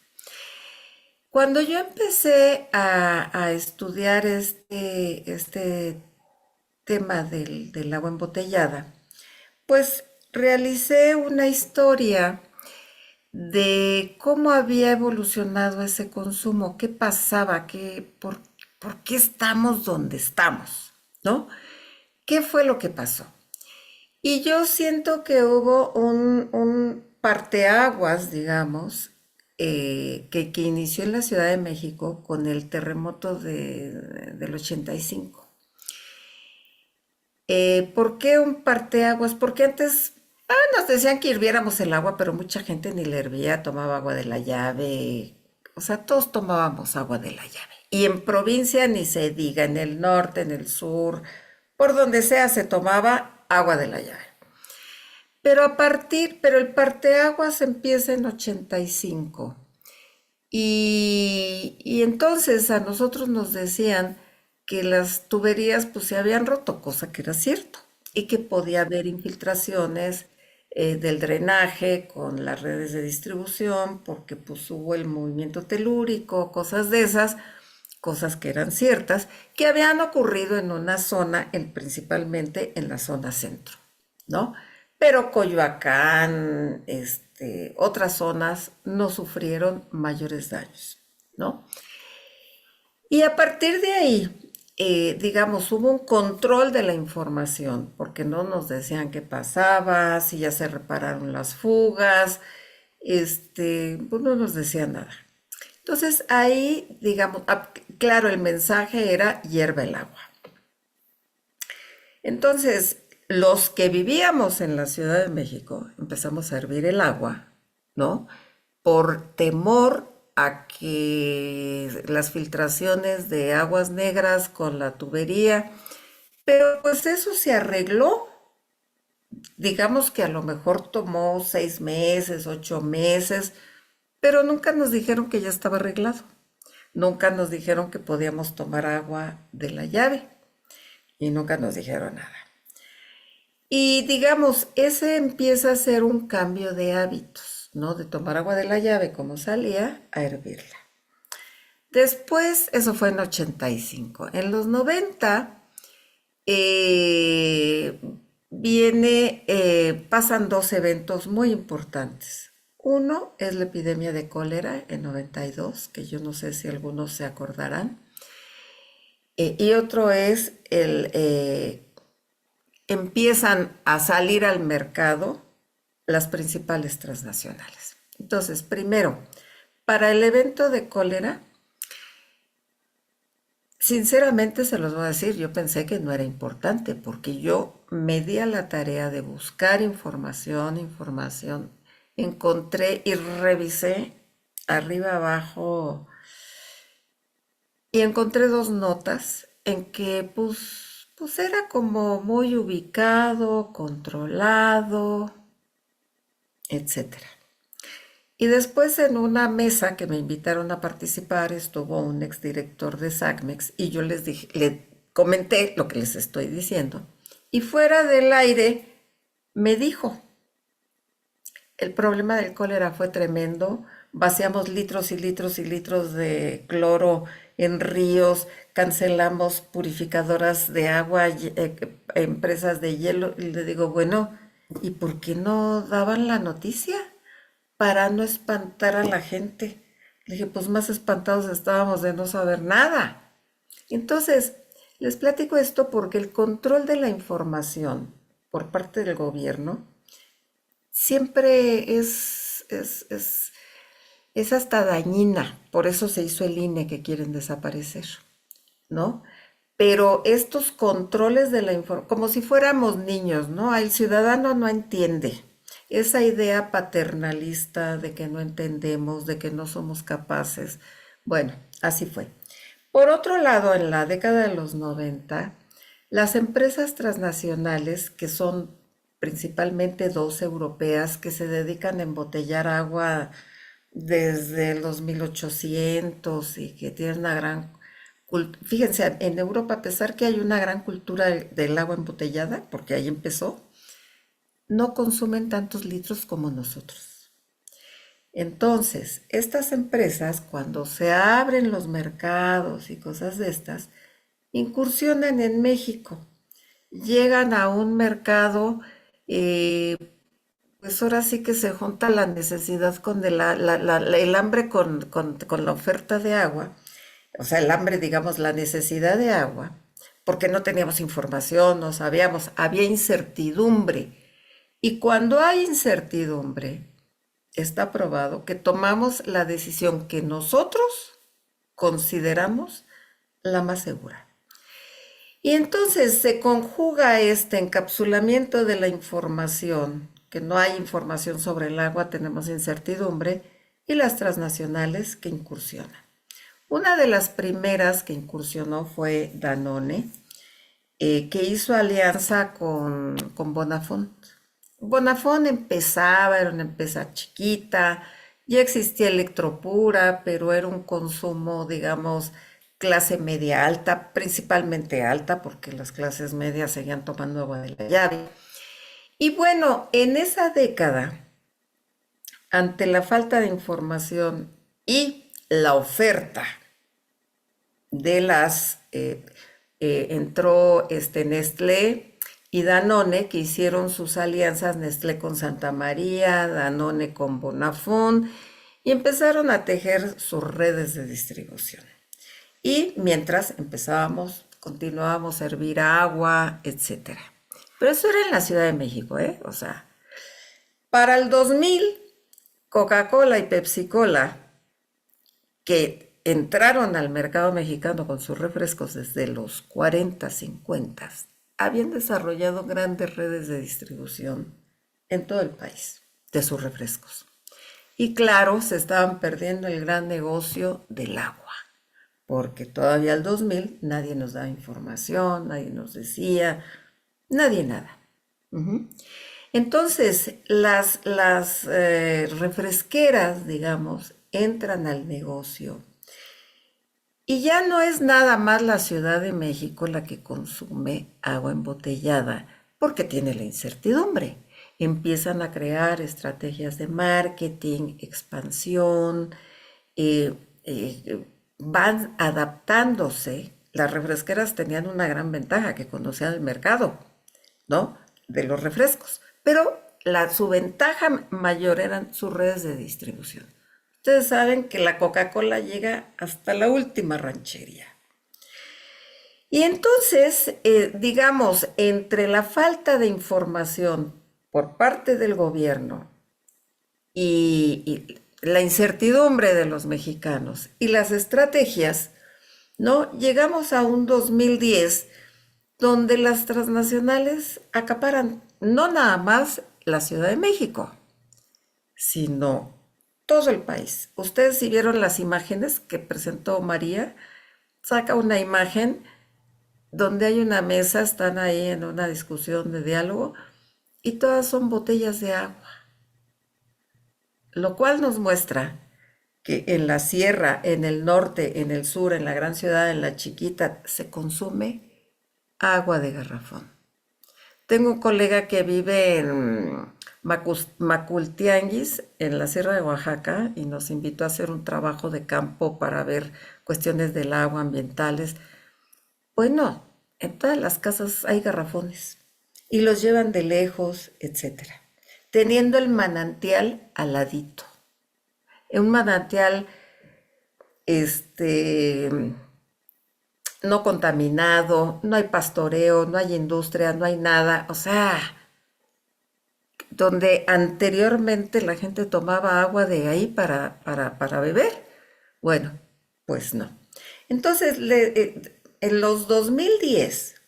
Cuando yo empecé a estudiar este tema del agua embotellada, pues realicé una historia de cómo había evolucionado ese consumo, qué pasaba, por qué estamos donde estamos, ¿no? ¿Qué fue lo que pasó? Y yo siento que hubo un parteaguas, digamos, que inició en la Ciudad de México con el terremoto del 85. ¿Por qué un parteaguas? Porque antes nos decían que hirviéramos el agua, pero mucha gente ni la hervía, tomaba agua de la llave. O sea, todos tomábamos agua de la llave. Y en provincia ni se diga, en el norte, en el sur, por donde sea se tomaba agua de la llave. pero el parteaguas empieza en 85. Y entonces a nosotros nos decían que las tuberías pues se habían roto, cosa que era cierto, y que podía haber infiltraciones del drenaje con las redes de distribución, porque pues hubo el movimiento telúrico, cosas de esas, cosas que eran ciertas, que habían ocurrido en una zona, principalmente en la zona centro, ¿no? Pero Coyoacán, otras zonas no sufrieron mayores daños, ¿no? Y a partir de ahí, digamos, hubo un control de la información, porque no nos decían qué pasaba, si ya se repararon las fugas, pues no nos decían nada. Entonces ahí, digamos, claro, el mensaje era hierve el agua. Entonces, los que vivíamos en la Ciudad de México empezamos a hervir el agua, ¿no? Por temor a que las filtraciones de aguas negras con la tubería, pero pues eso se arregló. Digamos que a lo mejor tomó 6 meses, 8 meses, pero nunca nos dijeron que ya estaba arreglado. Nunca nos dijeron que podíamos tomar agua de la llave y nunca nos dijeron nada. Y digamos, ese empieza a ser un cambio de hábitos, ¿no? De tomar agua de la llave como salía a hervirla. Después, eso fue en 85. En los 90 pasan dos eventos muy importantes. Uno es la epidemia de cólera en 92, que yo no sé si algunos se acordarán. Y otro es empiezan a salir al mercado las principales transnacionales. Entonces, primero, para el evento de cólera, sinceramente se los voy a decir, yo pensé que no era importante porque yo me di a la tarea de buscar información, encontré y revisé arriba abajo y encontré dos notas en que pues era como muy ubicado, controlado, etcétera. Y después en una mesa que me invitaron a participar estuvo un exdirector de SACMEX y yo les dije, le comenté lo que les estoy diciendo. Y fuera del aire me dijo, el problema del cólera fue tremendo, vaciamos litros y litros y litros de cloro en ríos, cancelamos purificadoras de agua, empresas de hielo, y le digo, bueno, ¿y por qué no daban la noticia? Para no espantar a la gente. Le dije, pues más espantados estábamos de no saber nada. Entonces, les platico esto porque el control de la información por parte del gobierno siempre es hasta dañina. Por eso se hizo el INE que quieren desaparecer, ¿no? Pero estos controles de la información, como si fuéramos niños, ¿no? El ciudadano no entiende. Esa idea paternalista de que no entendemos, de que no somos capaces. Bueno, así fue. Por otro lado, en la década de los 90, las empresas transnacionales, que son principalmente dos europeas que se dedican a embotellar agua desde los 1800 y que tienen una gran fíjense, en Europa, a pesar que hay una gran cultura del agua embotellada, porque ahí empezó, no consumen tantos litros como nosotros. Entonces, estas empresas, cuando se abren los mercados y cosas de estas, incursionan en México, llegan a un mercado, pues ahora sí que se junta la necesidad con el hambre con la oferta de agua, o sea, el hambre, digamos, la necesidad de agua, porque no teníamos información, no sabíamos, había incertidumbre. Y cuando hay incertidumbre, está probado que tomamos la decisión que nosotros consideramos la más segura. Y entonces se conjuga este encapsulamiento de la información, que no hay información sobre el agua, tenemos incertidumbre, y las transnacionales que incursionan. Una de las primeras que incursionó fue Danone, que hizo alianza con Bonafont Bonafón empezaba, era una empresa chiquita, ya existía Electropura, pero era un consumo, digamos, clase media alta, principalmente alta, porque las clases medias seguían tomando agua de la llave. Y bueno, en esa década, ante la falta de información y la oferta de entró Nestlé y Danone, que hicieron sus alianzas, Nestlé con Santa María, Danone con Bonafont, y empezaron a tejer sus redes de distribución. Y mientras continuábamos a hervir agua, etcétera. Pero eso era en la Ciudad de México, ¿eh? O sea, para el 2000, Coca-Cola y Pepsi-Cola, que entraron al mercado mexicano con sus refrescos desde los 40, 50, habían desarrollado grandes redes de distribución en todo el país de sus refrescos. Y claro, se estaban perdiendo el gran negocio del agua, porque todavía al 2000 nadie nos daba información, nadie nos decía, nadie nada. Entonces, las refresqueras, digamos, entran al negocio y ya no es nada más la Ciudad de México la que consume agua embotellada, porque tiene la incertidumbre. Empiezan a crear estrategias de marketing, expansión, eh, van adaptándose. Las refresqueras tenían una gran ventaja, que conocían el mercado, ¿no? De los refrescos. Pero su ventaja mayor eran sus redes de distribución. Ustedes saben que la Coca-Cola llega hasta la última ranchería. Y entonces, digamos, entre la falta de información por parte del gobierno y la incertidumbre de los mexicanos y las estrategias, ¿no? Llegamos a un 2010 donde las transnacionales acaparan no nada más la Ciudad de México, sino todo el país. Ustedes si vieron las imágenes que presentó María, saca una imagen donde hay una mesa, están ahí en una discusión de diálogo y todas son botellas de agua, lo cual nos muestra que en la sierra, en el norte, en el sur, en la gran ciudad, en la chiquita, se consume agua de garrafón. Tengo un colega que vive en Macultianguis, en la Sierra de Oaxaca, y nos invitó a hacer un trabajo de campo para ver cuestiones del agua, ambientales. Bueno, en todas las casas hay garrafones y los llevan de lejos, etcétera, teniendo el manantial al ladito. Un manantial, este, no contaminado, no hay pastoreo, no hay industria, no hay nada, o sea, donde anteriormente la gente tomaba agua de ahí para beber. Bueno, pues no. Entonces, en los 2010,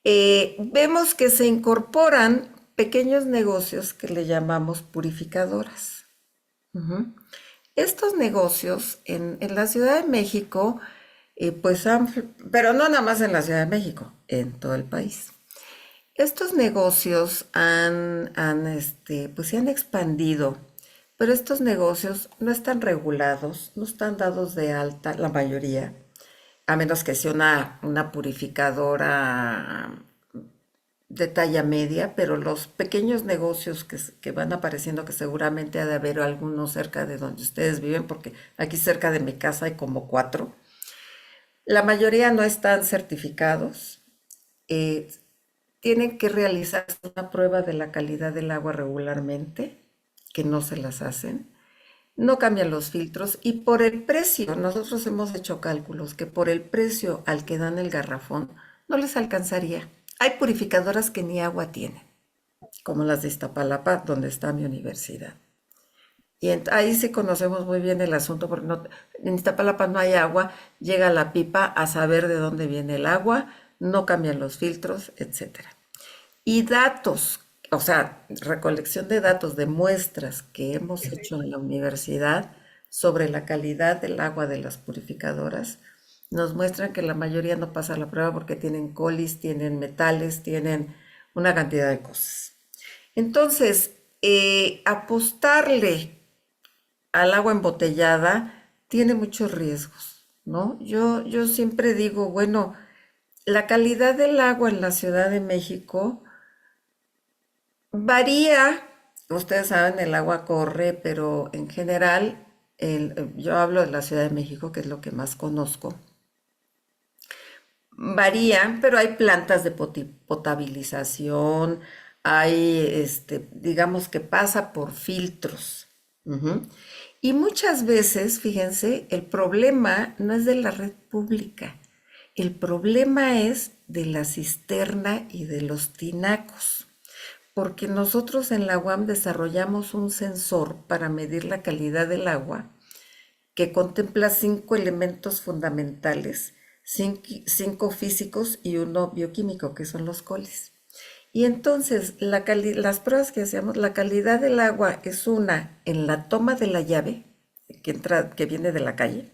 vemos que se incorporan pequeños negocios que le llamamos purificadoras. Estos negocios en la Ciudad de México, pues pero no nada más en la Ciudad de México, en todo el país. Estos negocios pues se han expandido, pero estos negocios no están regulados, no están dados de alta, la mayoría, a menos que sea una purificadora de talla media, pero los pequeños negocios que van apareciendo, que seguramente ha de haber algunos cerca de donde ustedes viven, porque aquí cerca de mi casa hay como 4, la mayoría no están certificados. Tienen que realizar una prueba de la calidad del agua regularmente, que no se las hacen, no cambian los filtros y por el precio, nosotros hemos hecho cálculos que por el precio al que dan el garrafón no les alcanzaría. Hay purificadoras que ni agua tienen, como las de Iztapalapa, donde está mi universidad. Y ahí sí conocemos muy bien el asunto, porque en Iztapalapa no hay agua, llega la pipa a saber de dónde viene el agua, no cambian los filtros, etcétera. Y datos, o sea, recolección de datos de muestras que hemos hecho en la universidad sobre la calidad del agua de las purificadoras, nos muestran que la mayoría no pasa la prueba porque tienen colis, tienen metales, tienen una cantidad de cosas. Entonces, apostarle al agua embotellada tiene muchos riesgos, ¿no? Yo siempre digo, bueno, la calidad del agua en la Ciudad de México varía. Ustedes saben, el agua corre, pero en general, yo hablo de la Ciudad de México, que es lo que más conozco. Varía, pero hay plantas de potabilización, hay, digamos que pasa por filtros. Ujú. Y muchas veces, fíjense, el problema no es de la red pública, el problema es de la cisterna y de los tinacos, porque nosotros en la UAM desarrollamos un sensor para medir la calidad del agua que contempla 5 elementos fundamentales, cinco físicos y uno bioquímico, que son los coles. Y entonces las pruebas que hacíamos, la calidad del agua es una en la toma de la llave, que viene de la calle,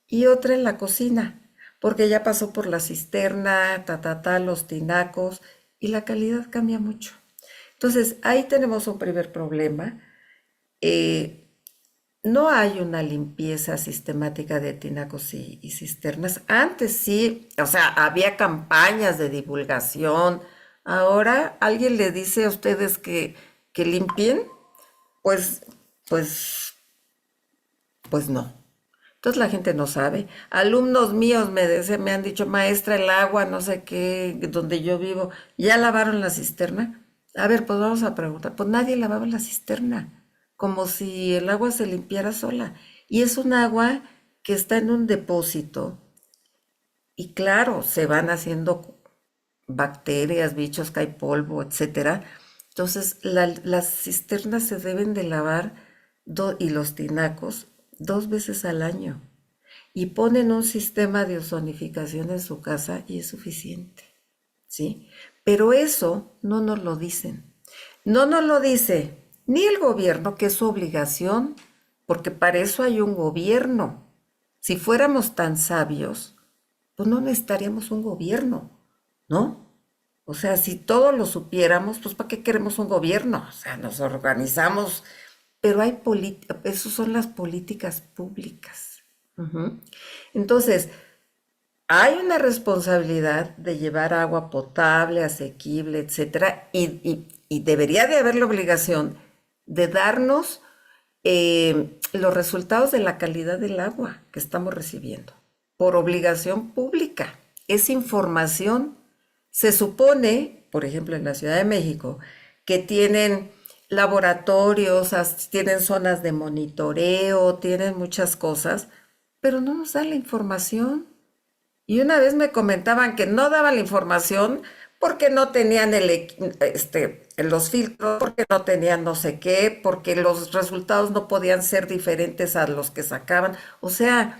y otra en la cocina, porque ya pasó por la cisterna, los tinacos, y la calidad cambia mucho. Entonces, ahí tenemos un primer problema. Eh, no hay una limpieza sistemática de tinacos y cisternas. Antes sí, o sea, había campañas de divulgación. Ahora alguien le dice a ustedes que limpien, pues, pues, pues no. Entonces la gente no sabe. Alumnos míos me han dicho, maestra, el agua, no sé qué, donde yo vivo, ¿ya lavaron la cisterna? A ver, pues vamos a preguntar. Pues nadie lavaba la cisterna, como si el agua se limpiara sola. Y es un agua que está en un depósito. Y claro, se van haciendo bacterias, bichos, cae polvo, etcétera. Entonces, las cisternas se deben de lavar y los tinacos 2 veces al año. Y ponen un sistema de ozonificación en su casa y es suficiente, ¿sí? Pero eso no nos lo dicen. No nos lo dice ni el gobierno, que es su obligación, porque para eso hay un gobierno. Si fuéramos tan sabios, pues no necesitaríamos un gobierno, ¿no? O sea, si todo lo supiéramos, pues ¿para qué queremos un gobierno? O sea, nos organizamos, pero eso son las políticas públicas. Ujú. Entonces, hay una responsabilidad de llevar agua potable, asequible, etcétera, y debería de haber la obligación de darnos los resultados de la calidad del agua que estamos recibiendo, por obligación pública. Es información. Se supone, por ejemplo, en la Ciudad de México, que tienen laboratorios, tienen zonas de monitoreo, tienen muchas cosas, pero no nos dan la información. Y una vez me comentaban que no daban la información porque no tenían los filtros, porque no tenían no sé qué, porque los resultados no podían ser diferentes a los que sacaban. O sea,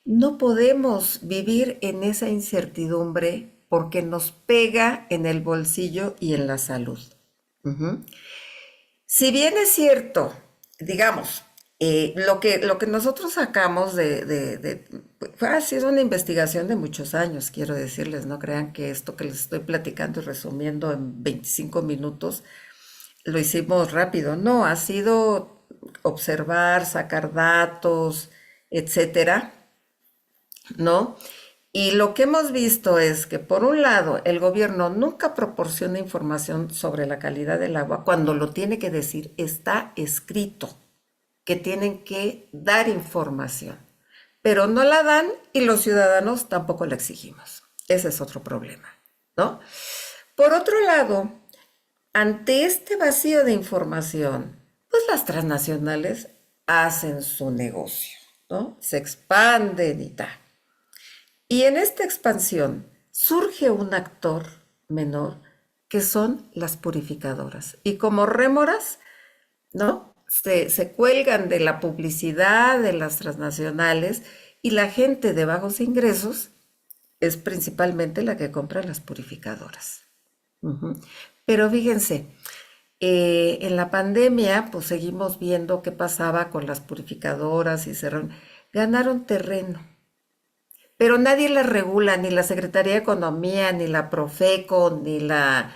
no podemos vivir en esa incertidumbre porque nos pega en el bolsillo y en la salud. Ujú. Si bien es cierto, digamos, lo que nosotros sacamos ha sido una investigación de muchos años, quiero decirles, no crean que esto que les estoy platicando y resumiendo en 25 minutos lo hicimos rápido, no, ha sido observar, sacar datos, etcétera, ¿no? Y lo que hemos visto es que, por un lado, el gobierno nunca proporciona información sobre la calidad del agua. Cuando lo tiene que decir, está escrito que tienen que dar información, pero no la dan y los ciudadanos tampoco la exigimos. Ese es otro problema, ¿no? Por otro lado, ante este vacío de información, pues las transnacionales hacen su negocio, ¿no? Se expanden y tal. Y en esta expansión surge un actor menor que son las purificadoras. Y como rémoras, ¿no? Se cuelgan de la publicidad de las transnacionales y la gente de bajos ingresos es principalmente la que compra las purificadoras. Ujú. Pero fíjense, en la pandemia, pues seguimos viendo qué pasaba con las purificadoras y ganaron terreno, pero nadie las regula, ni la Secretaría de Economía, ni la Profeco, ni la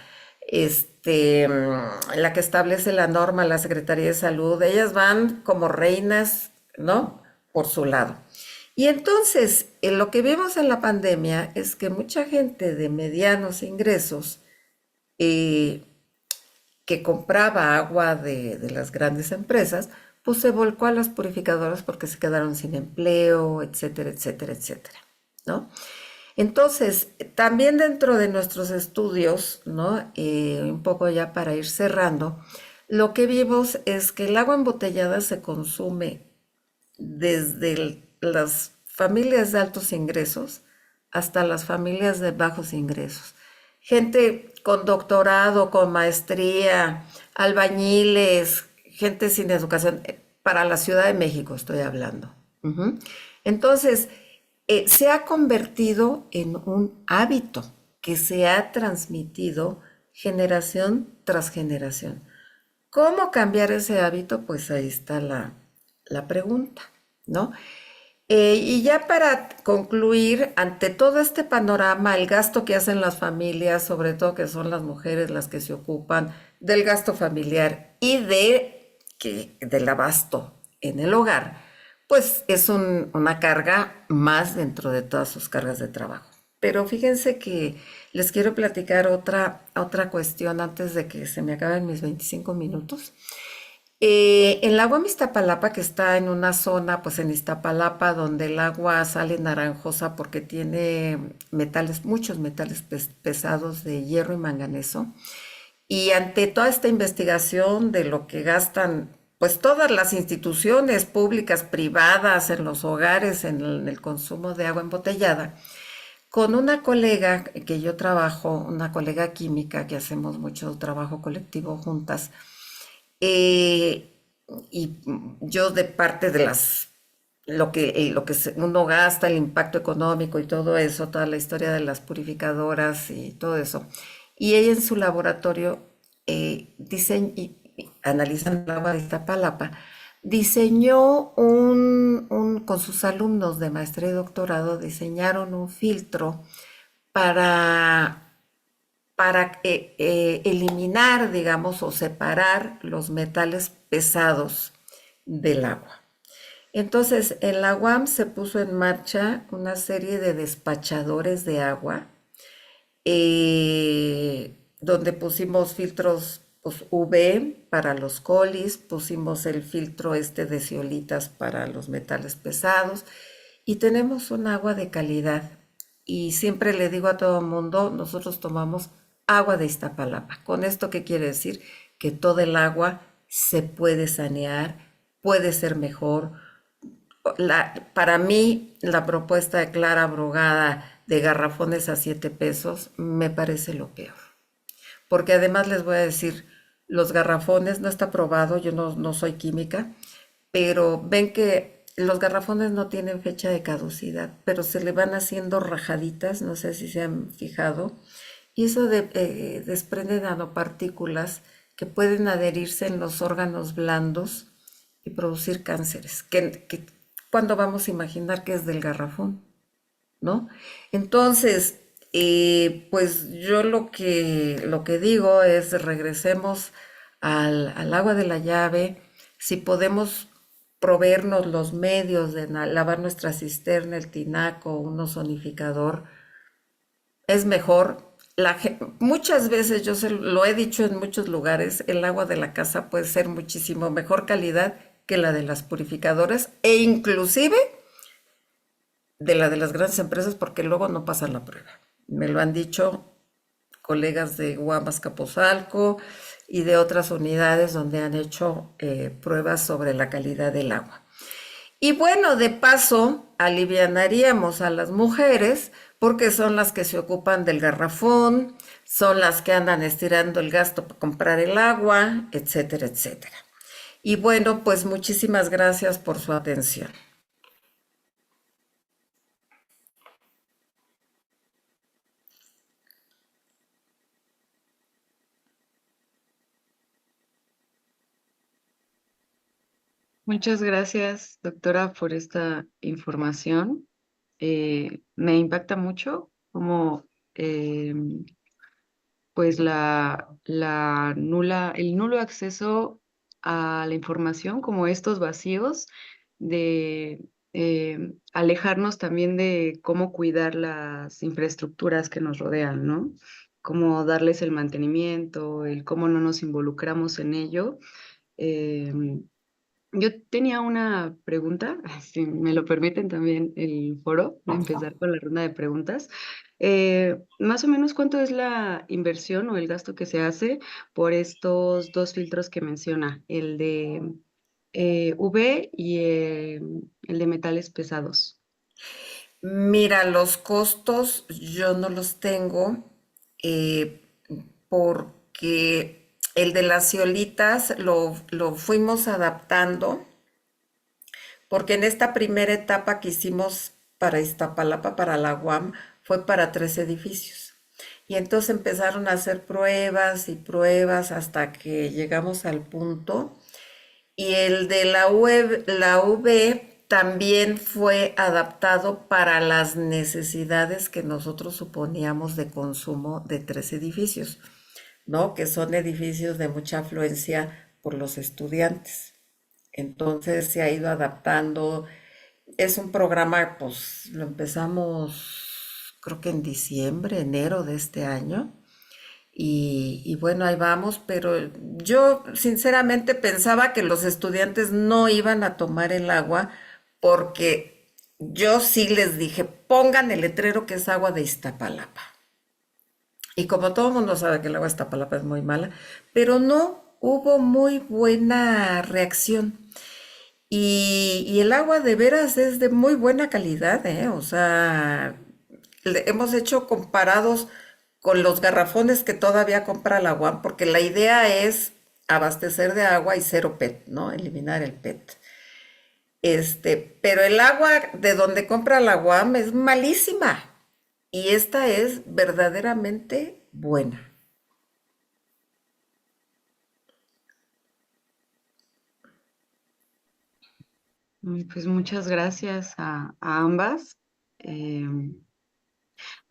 la que establece la norma, la Secretaría de Salud, ellas van como reinas, ¿no? Por su lado. Y entonces, lo que vimos en la pandemia es que mucha gente de medianos ingresos eh, que compraba agua de las grandes empresas, pues se volcó a las purificadoras porque se quedaron sin empleo, etcétera, etcétera, etcétera, ¿no? Entonces, también dentro de nuestros estudios, ¿no? Un poco ya para ir cerrando, lo que vimos es que el agua embotellada se consume desde las familias de altos ingresos hasta las familias de bajos ingresos. Gente con doctorado, con maestría, albañiles, gente sin educación, para la Ciudad de México estoy hablando. Ujú. Entonces, se ha convertido en un hábito que se ha transmitido generación tras generación. ¿Cómo cambiar ese hábito? Pues ahí está la pregunta, ¿no? Y ya para concluir, ante todo este panorama, el gasto que hacen las familias, sobre todo que son las mujeres las que se ocupan del gasto familiar y del abasto en el hogar, pues es una carga más dentro de todas sus cargas de trabajo. Pero fíjense que les quiero platicar otra cuestión antes de que se me acaben mis 25 minutos. En la UAM Iztapalapa, que está en una zona, pues en Iztapalapa, donde el agua sale naranjosa porque tiene metales, muchos metales pesados de hierro y manganeso. Y ante toda esta investigación de lo que gastan, pues todas las instituciones públicas, privadas, en los hogares, en el consumo de agua embotellada, con una colega que yo trabajo, una colega química que hacemos mucho trabajo colectivo juntas, eh, y yo de parte de lo que uno gasta, el impacto económico y todo eso, toda la historia de las purificadoras y todo eso. Y ella en su laboratorio, analizando el agua de Iztapalapa, diseñó con sus alumnos de maestría y doctorado, diseñaron un filtro para eliminar, digamos, o separar los metales pesados del agua. Entonces, en la UAM se puso en marcha una serie de despachadores de agua, donde pusimos filtros pues, UV para los colis, pusimos el filtro este de zeolitas para los metales pesados y tenemos un agua de calidad. Y siempre le digo a todo el mundo, nosotros tomamos agua de Iztapalapa. ¿Con esto qué quiere decir? Que todo el agua se puede sanear, puede ser mejor. Para mí, la propuesta de Clara Brugada de garrafones a 7 pesos me parece lo peor. Porque además les voy a decir, los garrafones, no está probado, yo no soy química, pero ven que los garrafones no tienen fecha de caducidad, pero se le van haciendo rajaditas, no sé si se han fijado, y eso desprende nanopartículas que pueden adherirse en los órganos blandos y producir cánceres. ¿Cuándo vamos a imaginar que es del garrafón? ¿No? Entonces, pues yo lo que digo es regresemos al agua de la llave, si podemos proveernos los medios de lavar nuestra cisterna, el tinaco, un ozonificador, es mejor. Muchas veces lo he dicho en muchos lugares, el agua de la casa puede ser muchísimo mejor calidad que la de las purificadoras e inclusive de la de las grandes empresas porque luego no pasan la prueba. Me lo han dicho colegas de Guamas Capozalco y de otras unidades donde han hecho pruebas sobre la calidad del agua. Y bueno, de paso, alivianaríamos a las mujeres porque son las que se ocupan del garrafón, son las que andan estirando el gasto para comprar el agua, etcétera, etcétera. Y bueno, pues muchísimas gracias por su atención. Muchas gracias, doctora, por esta información. Me impacta mucho cómo, pues el nulo acceso a la información, como estos vacíos de alejarnos también de cómo cuidar las infraestructuras que nos rodean, ¿no? Cómo darles el mantenimiento, el cómo no nos involucramos en ello. Em, yo tenía una pregunta, si me lo permiten también el foro, voy a empezar con la ronda de preguntas. Más o menos, ¿cuánto es la inversión o el gasto que se hace por estos dos filtros que menciona, el de UV y el de metales pesados? Mira, los costos yo no los tengo eh, porque el de las ciolitas lo fuimos adaptando porque en esta primera etapa que hicimos para Iztapalapa, para la UAM, fue para 3 edificios. Y entonces empezaron a hacer pruebas y pruebas hasta que llegamos al punto. Y el de la UV también fue adaptado para las necesidades que nosotros suponíamos de consumo de 3 edificios, ¿no? Que son edificios de mucha afluencia por los estudiantes. Entonces se ha ido adaptando. Es un programa, pues lo empezamos creo que en diciembre, enero de este año. Y bueno, ahí vamos, pero yo sinceramente pensaba que los estudiantes no iban a tomar el agua porque yo sí les dije, pongan el letrero que es agua de Iztapalapa. Y como todo el mundo sabe que el agua de Iztapalapa es muy mala, pero no hubo muy buena reacción. Y el agua de veras es de muy buena calidad, ¿eh? O sea, hemos hecho comparados con los garrafones que todavía compra la UAM, porque la idea es abastecer de agua y cero PET, ¿no? Eliminar el PET. Pero el agua de donde compra la UAM es malísima y esta es verdaderamente buena. Pues muchas gracias a ambas.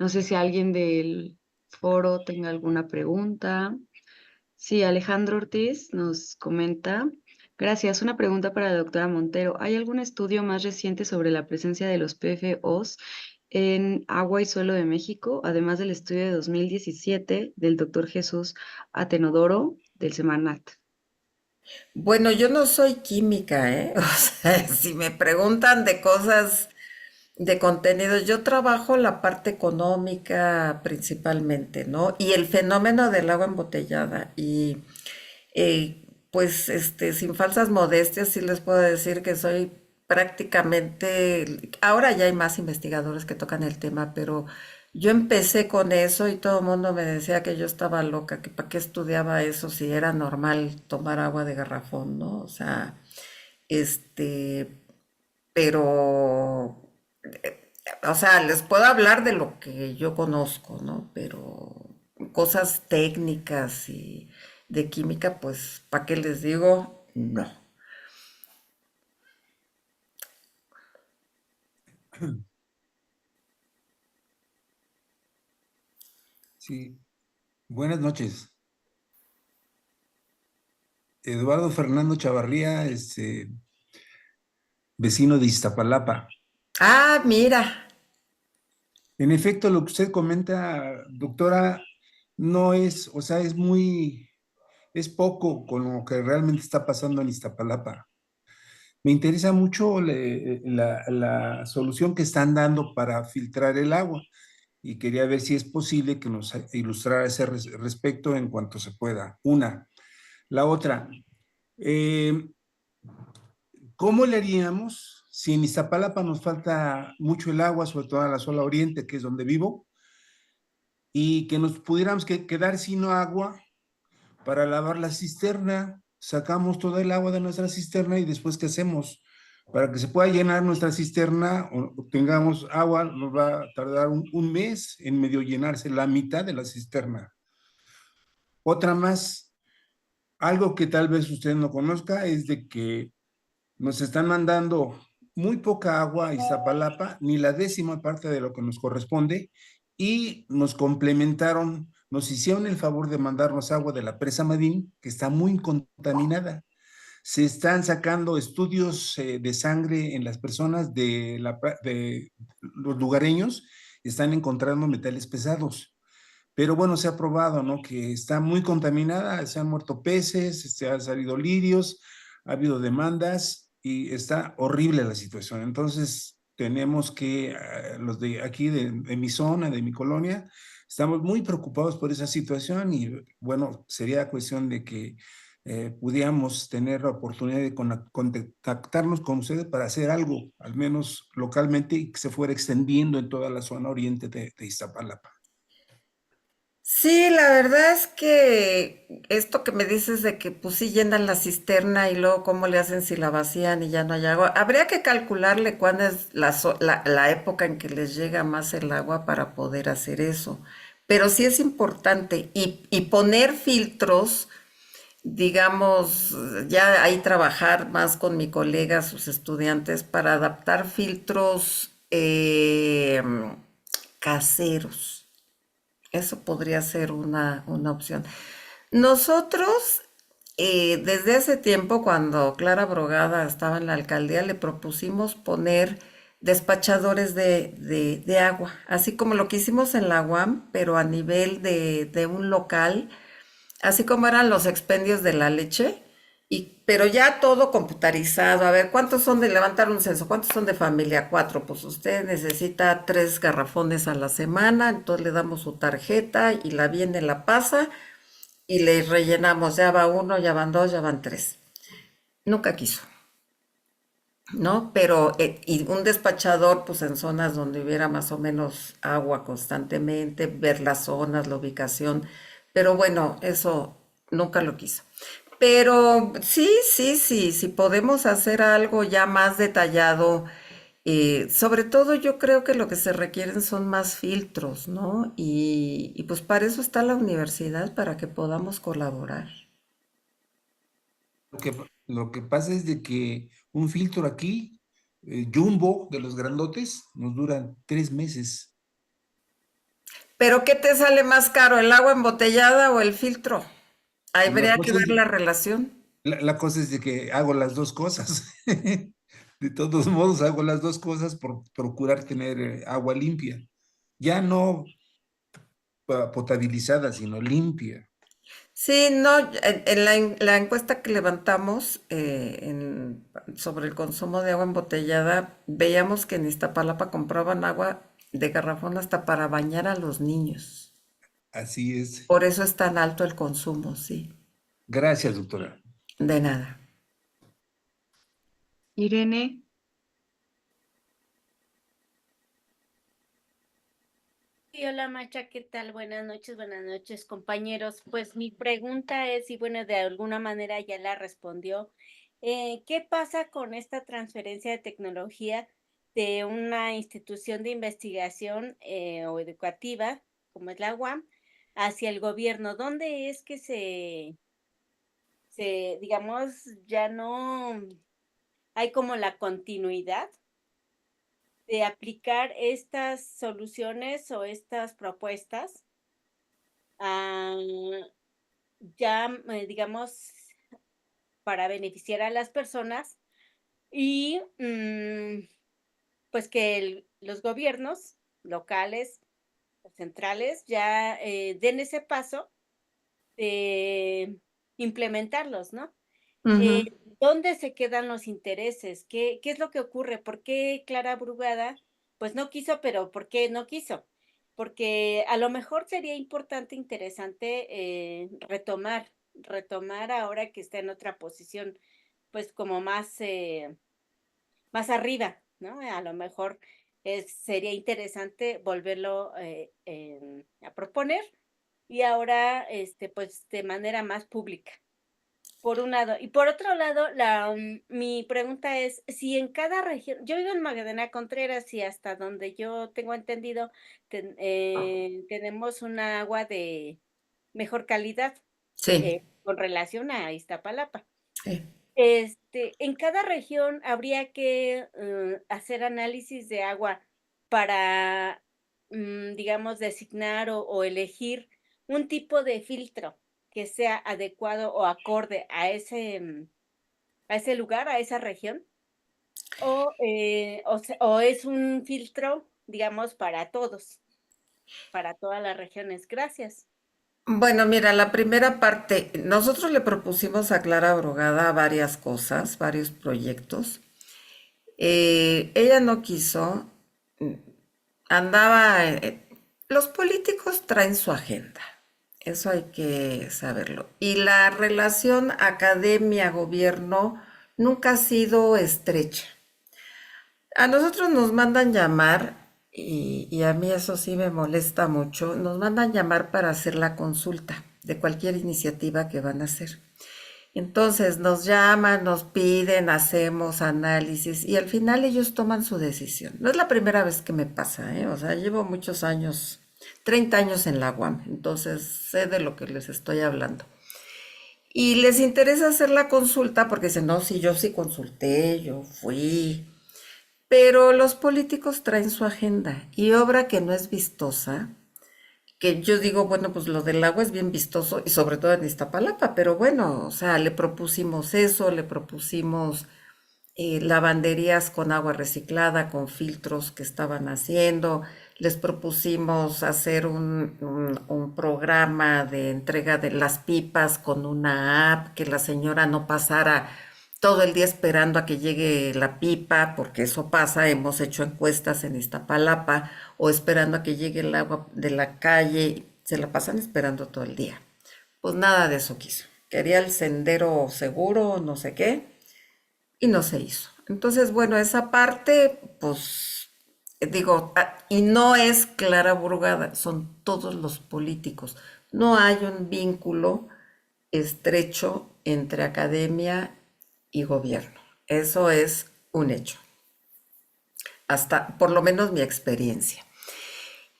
No sé si alguien del foro tenga alguna pregunta. Sí, Alejandro Ortiz nos comenta. Gracias. Una pregunta para la doctora Montero. ¿Hay algún estudio más reciente sobre la presencia de los PFOs en agua y suelo de México, además del estudio de 2017 del doctor Jesús Atenodoro del Semarnat? Bueno, yo no soy química, ¿eh? O sea, si me preguntan de cosas de contenidos, yo trabajo la parte económica principalmente, ¿no? Y el fenómeno del agua embotellada. Y pues, sin falsas modestias, sí les puedo decir que soy prácticamente, ahora ya hay más investigadores que tocan el tema, pero yo empecé con eso y todo el mundo me decía que yo estaba loca, que para qué estudiaba eso si era normal tomar agua de garrafón, ¿no? O sea, este, pero o sea, les puedo hablar de lo que yo conozco, ¿no? Pero cosas técnicas y de química, pues, ¿para qué les digo? No. Sí, buenas noches. Eduardo Fernando Chavarría, vecino de Iztapalapa. Ah, mira. En efecto, lo que usted comenta, doctora, no es, o sea, es poco con lo que realmente está pasando en Iztapalapa. Me interesa mucho la solución que están dando para filtrar el agua y quería ver si es posible que nos ilustrara ese respecto en cuanto se pueda. Una. La otra, eh, ¿cómo le haríamos si en Iztapalapa nos falta mucho el agua, sobre todo en la zona oriente, que es donde vivo, y que nos pudiéramos quedar sin agua para lavar la cisterna? Sacamos toda el agua de nuestra cisterna y después, ¿qué hacemos? Para que se pueda llenar nuestra cisterna o tengamos agua, nos va a tardar un mes en medio llenarse la mitad de la cisterna. Otra más, algo que tal vez usted no conozca es de que nos están mandando muy poca agua a Iztapalapa, ni la 10ª parte de lo que nos corresponde, y nos complementaron nos hicieron el favor de mandarnos agua de la presa Madín, que está muy contaminada. Se están sacando estudios de sangre en las personas de los lugareños, están encontrando metales pesados. Pero bueno, se ha probado, ¿no? Que está muy contaminada, se han muerto peces, se han salido lirios, ha habido demandas y está horrible la situación. Entonces, tenemos que, los de aquí, de mi zona, de mi colonia, estamos muy preocupados por esa situación y bueno, sería cuestión de que pudiéramos tener la oportunidad de contactarnos con ustedes para hacer algo, al menos localmente, y que se fuera extendiendo en toda la zona oriente de Iztapalapa. Sí, la verdad es que esto que me dices de que pues sí llenan la cisterna y luego cómo le hacen si la vacían y ya no hay agua, habría que calcularle cuándo es la época en que les llega más el agua para poder hacer eso. Pero sí es importante y poner filtros, digamos, ya ahí trabajar más con mi colega, sus estudiantes, para adaptar filtros caseros. Eso podría ser una opción. Nosotros, desde hace tiempo, cuando Clara Brogada estaba en la alcaldía, le propusimos poner despachadores de agua, así como lo que hicimos en la UAM, pero a nivel de un local, así como eran los expendios de la leche, pero ya todo computarizado. A ver, ¿cuántos son de levantar un censo? ¿Cuántos son de familia? Cuatro. Pues usted necesita 3 garrafones a la semana, entonces le damos su tarjeta y la viene, la pasa y le rellenamos. Ya va uno, ya van dos, ya van tres. Nunca quiso, ¿no? Pero, y un despachador, pues en zonas donde hubiera más o menos agua constantemente, ver las zonas, la ubicación. Pero bueno, eso nunca lo quiso. Pero sí, sí, sí, si podemos hacer algo ya más detallado, sobre todo yo creo que lo que se requieren son más filtros, ¿no? Y pues para eso está la universidad, para que podamos colaborar. Lo que pasa es de que un filtro aquí, Jumbo, de los grandotes, nos duran 3 meses. Pero ¿qué te sale más caro, el agua embotellada o el filtro? La Habría que cosa ver es, la relación. la cosa es de que hago las dos cosas. De todos modos, hago las dos cosas por procurar tener agua limpia. Ya no potabilizada, sino limpia. Sí, no, en la encuesta que levantamos sobre el consumo de agua embotellada, veíamos que en Iztapalapa compraban agua de garrafón hasta para bañar a los niños. Así es. Por eso es tan alto el consumo, sí. Gracias, doctora. De nada. Irene, Sí, hola Macha, ¿qué tal? Buenas noches, compañeros. Pues mi pregunta es, y bueno, de alguna manera ya la respondió, ¿qué pasa con esta transferencia de tecnología de una institución de investigación o educativa, como es la UAM, hacia el gobierno? ¿Dónde es que digamos, ya no hay como la continuidad de aplicar estas soluciones o estas propuestas? Ah, ya, digamos, para beneficiar a las personas y pues que los gobiernos locales o centrales ya den ese paso de implementarlos, ¿no? Ujú. ¿Dónde se quedan los intereses? ¿Qué es lo que ocurre? ¿Por qué Clara Brugada, pues no quiso, pero por qué no quiso? Porque a lo mejor sería importante, interesante retomar ahora que está en otra posición, pues como más arriba, ¿no? A lo mejor sería interesante volverlo a proponer y ahora, pues de manera más pública. Por un lado. Y por otro lado, mi pregunta es, si en cada región, yo vivo en Magdalena Contreras y hasta donde yo tengo entendido, tenemos un agua de mejor calidad Sí, con relación a Iztapalapa. sí. En cada región habría que hacer análisis de agua para, digamos, designar o elegir un tipo de filtro que sea adecuado o acorde a ese lugar, a esa región? ¿O es un filtro, digamos, para todos, para todas las regiones? Gracias. Bueno, mira, la primera parte, nosotros le propusimos a Clara Brugada varias cosas, varios proyectos. Ella no quiso, mm, andaba, los políticos traen su agenda, eso hay que saberlo. Y la relación academia-gobierno nunca ha sido estrecha. A nosotros nos mandan llamar, y a mí eso sí me molesta mucho, nos mandan llamar para hacer la consulta de cualquier iniciativa que van a hacer. Entonces nos llaman, nos piden, hacemos análisis y al final ellos toman su decisión. No es la primera vez que me pasa, ¿eh? O sea, llevo muchos años, 30 años en la UAM, entonces sé de lo que les estoy hablando. Y les interesa hacer la consulta porque dicen, no, sí, yo sí consulté, yo fui. Pero los políticos traen su agenda y obra que no es vistosa, que yo digo, bueno, pues lo del agua es bien vistoso y sobre todo en Iztapalapa, pero bueno, o sea, le propusimos eso, le propusimos lavanderías con agua reciclada, con filtros que estaban haciendo, les propusimos hacer un programa de entrega de las pipas con una app, que la señora no pasara todo el día esperando a que llegue la pipa, porque eso pasa, hemos hecho encuestas en Iztapalapa, o esperando a que llegue el agua de la calle, se la pasan esperando todo el día. Pues nada de eso quiso. Quería el sendero seguro, no sé qué, y no se hizo. Entonces, bueno, esa parte, pues, digo, y no es Clara Brugada, son todos los políticos. No hay un vínculo estrecho entre academia y gobierno. Eso es un hecho, hasta por lo menos mi experiencia.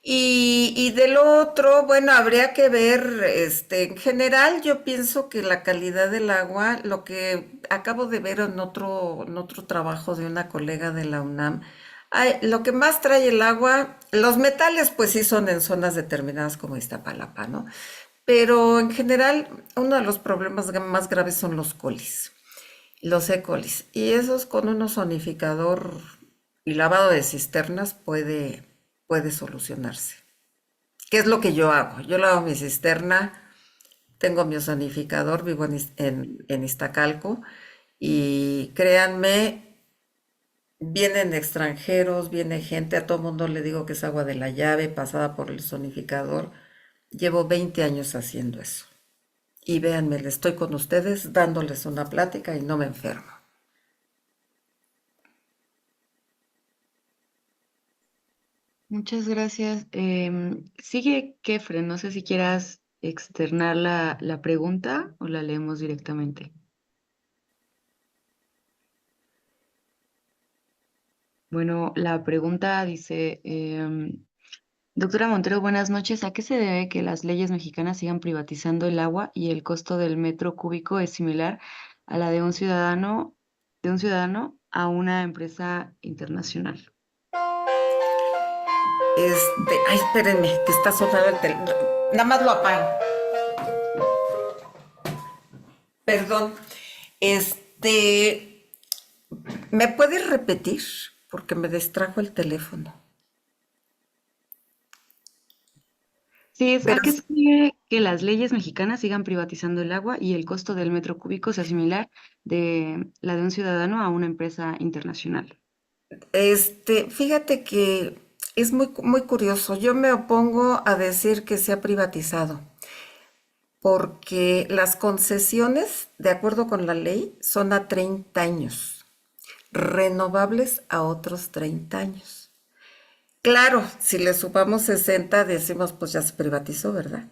Y de lo otro, bueno, habría que ver, en general yo pienso que la calidad del agua, lo que acabo de ver en otro trabajo de una colega de la UNAM, lo que más trae el agua, los metales pues sí son en zonas determinadas como Iztapalapa, ¿no? Pero en general uno de los problemas más graves son los colis, los E. colis, y esos con un ozonificador y lavado de cisternas puede solucionarse. ¿Qué es lo que yo hago? Yo lavo mi cisterna, tengo mi ozonificador, vivo en Iztacalco y créanme, vienen extranjeros, viene gente, a todo mundo le digo que es agua de la llave pasada por el ozonificador. Llevo 20 años haciendo eso. Y véanme, le estoy con ustedes dándoles una plática y no me enfermo. Muchas gracias. Sigue Kefren, no sé si quieras externar la pregunta o la leemos directamente. Bueno, la pregunta dice, doctora Montero, buenas noches. ¿A qué se debe que las leyes mexicanas sigan privatizando el agua y el costo del metro cúbico es similar a la de un ciudadano a una empresa internacional? Ay, espérenme, que está sonando el teléfono. Nada más lo apago. Perdón. Este, ¿Me puedes repetir? Porque me distrajo el teléfono. Sí, ¿a Pero qué se debe que las leyes mexicanas sigan privatizando el agua y el costo del metro cúbico sea similar de la de un ciudadano a una empresa internacional? fíjate que es muy curioso. Yo me opongo a decir que se ha privatizado, porque las concesiones, de acuerdo con la ley, son a 30 años, renovables a otros 30 años. Claro, si le sumamos 60, decimos pues ya se privatizó, ¿verdad?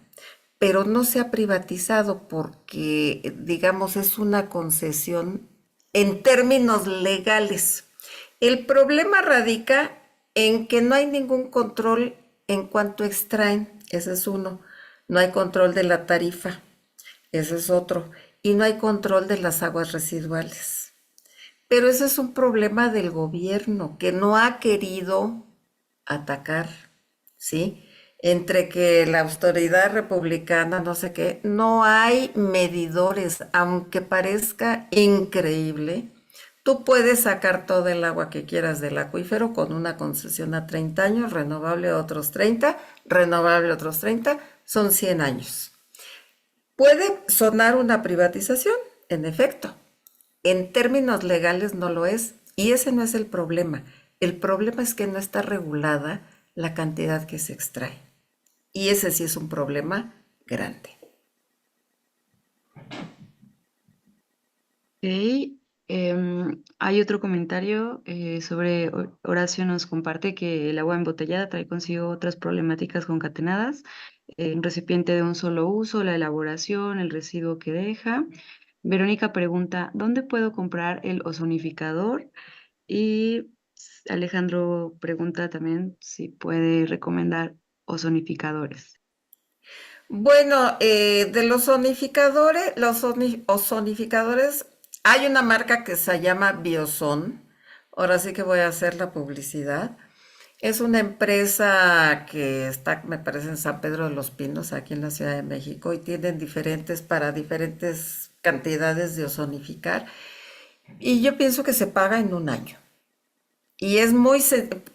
Pero no se ha privatizado porque, digamos, es una concesión en términos legales. El problema radica en que no hay ningún control en cuanto extraen, ese es uno. No hay control de la tarifa, ese es otro. Y no hay control de las aguas residuales. Pero ese es un problema del gobierno que no ha querido atacar, ¿sí? entre que la autoridad republicana, no sé qué, no hay medidores, aunque parezca increíble. Tú puedes sacar todo el agua que quieras del acuífero con una concesión a 30 años, renovable otros 30, renovable otros 30, son 100 años. Puede sonar una privatización, en efecto. En términos legales no lo es, y ese no es el problema. El problema es que no está regulada la cantidad que se extrae. Y ese sí es un problema grande. Ok, hay otro comentario sobre Horacio nos comparte que el agua embotellada trae consigo otras problemáticas concatenadas, un recipiente de un solo uso, la elaboración, el residuo que deja. Verónica pregunta, ¿dónde puedo comprar el ozonificador? Y Alejandro pregunta también si puede recomendar ozonificadores. Bueno, de los ozonificadores, hay una marca que se llama Bioson. Ahora sí que voy a hacer la publicidad. Es una empresa que está, me parece, en San Pedro de los Pinos, aquí en la Ciudad de México, y tienen para diferentes cantidades de ozonificar. Y yo pienso que se paga en un año. Y es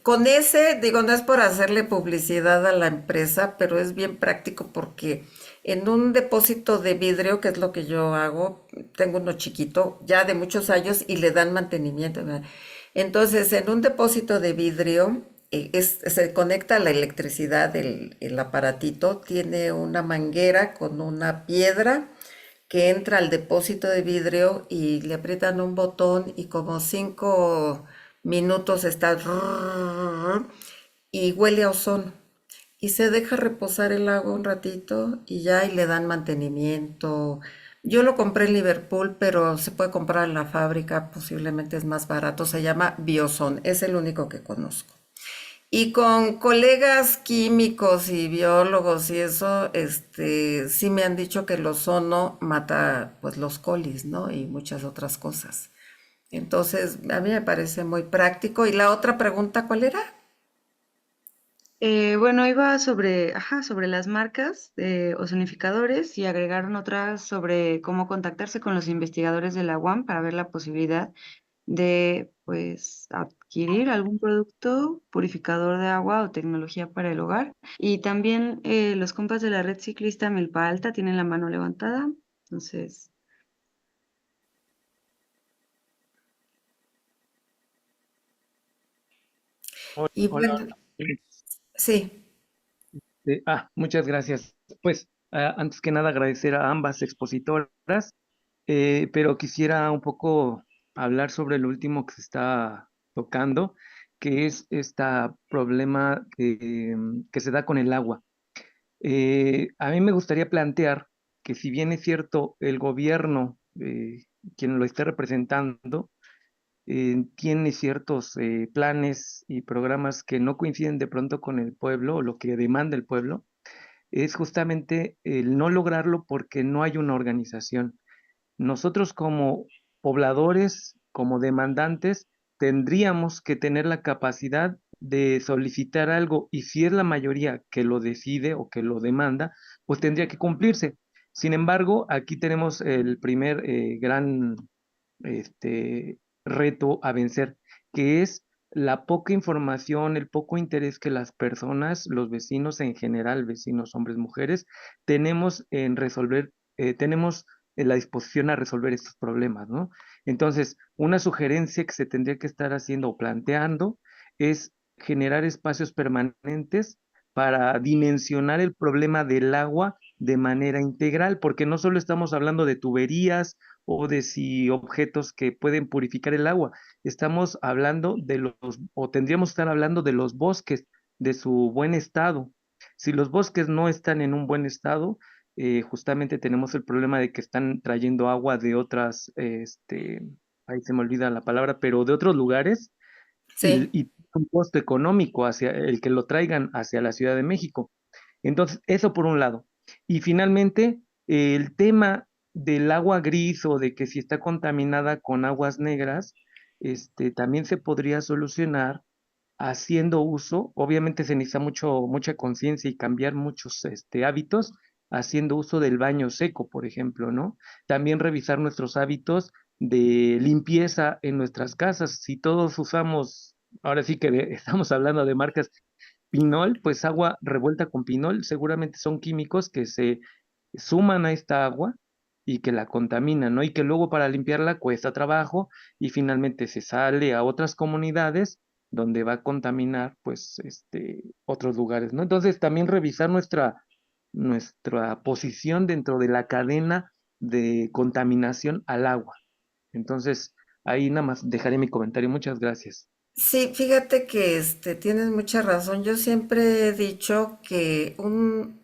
con ese, digo, no es por hacerle publicidad a la empresa, pero es bien práctico porque en un depósito de vidrio, que es lo que yo hago, tengo uno chiquito, ya de muchos años, y le dan mantenimiento, ¿verdad? Entonces, en un depósito de vidrio, se conecta a la electricidad el aparatito, tiene una manguera con una piedra que entra al depósito de vidrio y le aprietan un botón y como 5 minutos está y huele a ozono. Y se deja reposar el agua un ratito y ya y le dan mantenimiento. Yo lo compré en Liverpool, pero se puede comprar en la fábrica, posiblemente es más barato. Se llama Bioson, es el único que conozco. Y con colegas químicos y biólogos y eso, sí me han dicho que el ozono mata pues los colis, ¿no? Y muchas otras cosas. Entonces, a mí me parece muy práctico. ¿Y la otra pregunta cuál era? Bueno, iba sobre las marcas de ozonificadores y agregaron otras sobre cómo contactarse con los investigadores de la UAM para ver la posibilidad de, pues, adquirir algún producto purificador de agua o tecnología para el hogar. Y también los compas de la red ciclista Milpa Alta tienen la mano levantada. Entonces, Y Hola. bueno, sí, Muchas gracias. Pues antes que nada agradecer a ambas expositoras, pero quisiera un poco hablar sobre lo último que se está tocando, que es este problema que se da con el agua. A mí me gustaría plantear que si bien es cierto el gobierno, quien lo esté representando, tiene ciertos planes y programas que no coinciden de pronto con el pueblo o lo que demanda el pueblo, es justamente el no lograrlo porque no hay una organización. Nosotros como pobladores, como demandantes, tendríamos que tener la capacidad de solicitar algo y si es la mayoría que lo decide o que lo demanda, pues tendría que cumplirse. Sin embargo, aquí tenemos el primer gran reto a vencer, que es la poca información, el poco interés que las personas, los vecinos en general, vecinos, hombres, mujeres, tenemos en resolver, tenemos en la disposición a resolver estos problemas, ¿no? Entonces, una sugerencia que se tendría que estar haciendo o planteando es generar espacios permanentes para dimensionar el problema del agua de manera integral, porque no solo estamos hablando de tuberías o de si objetos que pueden purificar el agua. Estamos hablando o tendríamos que estar hablando de los bosques, de su buen estado. Si los bosques no están en un buen estado, justamente tenemos el problema de que están trayendo agua de otras, ahí se me olvida la palabra, pero de otros lugares sí. y un costo económico hacia el que lo traigan hacia la Ciudad de México. Entonces, eso por un lado. Y finalmente, el tema del agua gris o de que si está contaminada con aguas negras, también se podría solucionar haciendo uso, obviamente se necesita mucha conciencia y cambiar muchos hábitos, haciendo uso del baño seco, por ejemplo, ¿no? También revisar nuestros hábitos de limpieza en nuestras casas. Si todos usamos, ahora sí que estamos hablando de marcas pinol, pues agua revuelta con pinol, seguramente son químicos que se suman a esta agua y que la contaminan, ¿no? Y que luego para limpiarla cuesta trabajo y finalmente se sale a otras comunidades donde va a contaminar, pues, otros lugares, ¿no? Entonces, también revisar nuestra posición dentro de la cadena de contaminación al agua. Entonces, ahí nada más dejaré mi comentario. Muchas gracias. Sí, fíjate que tienes mucha razón. Yo siempre he dicho que un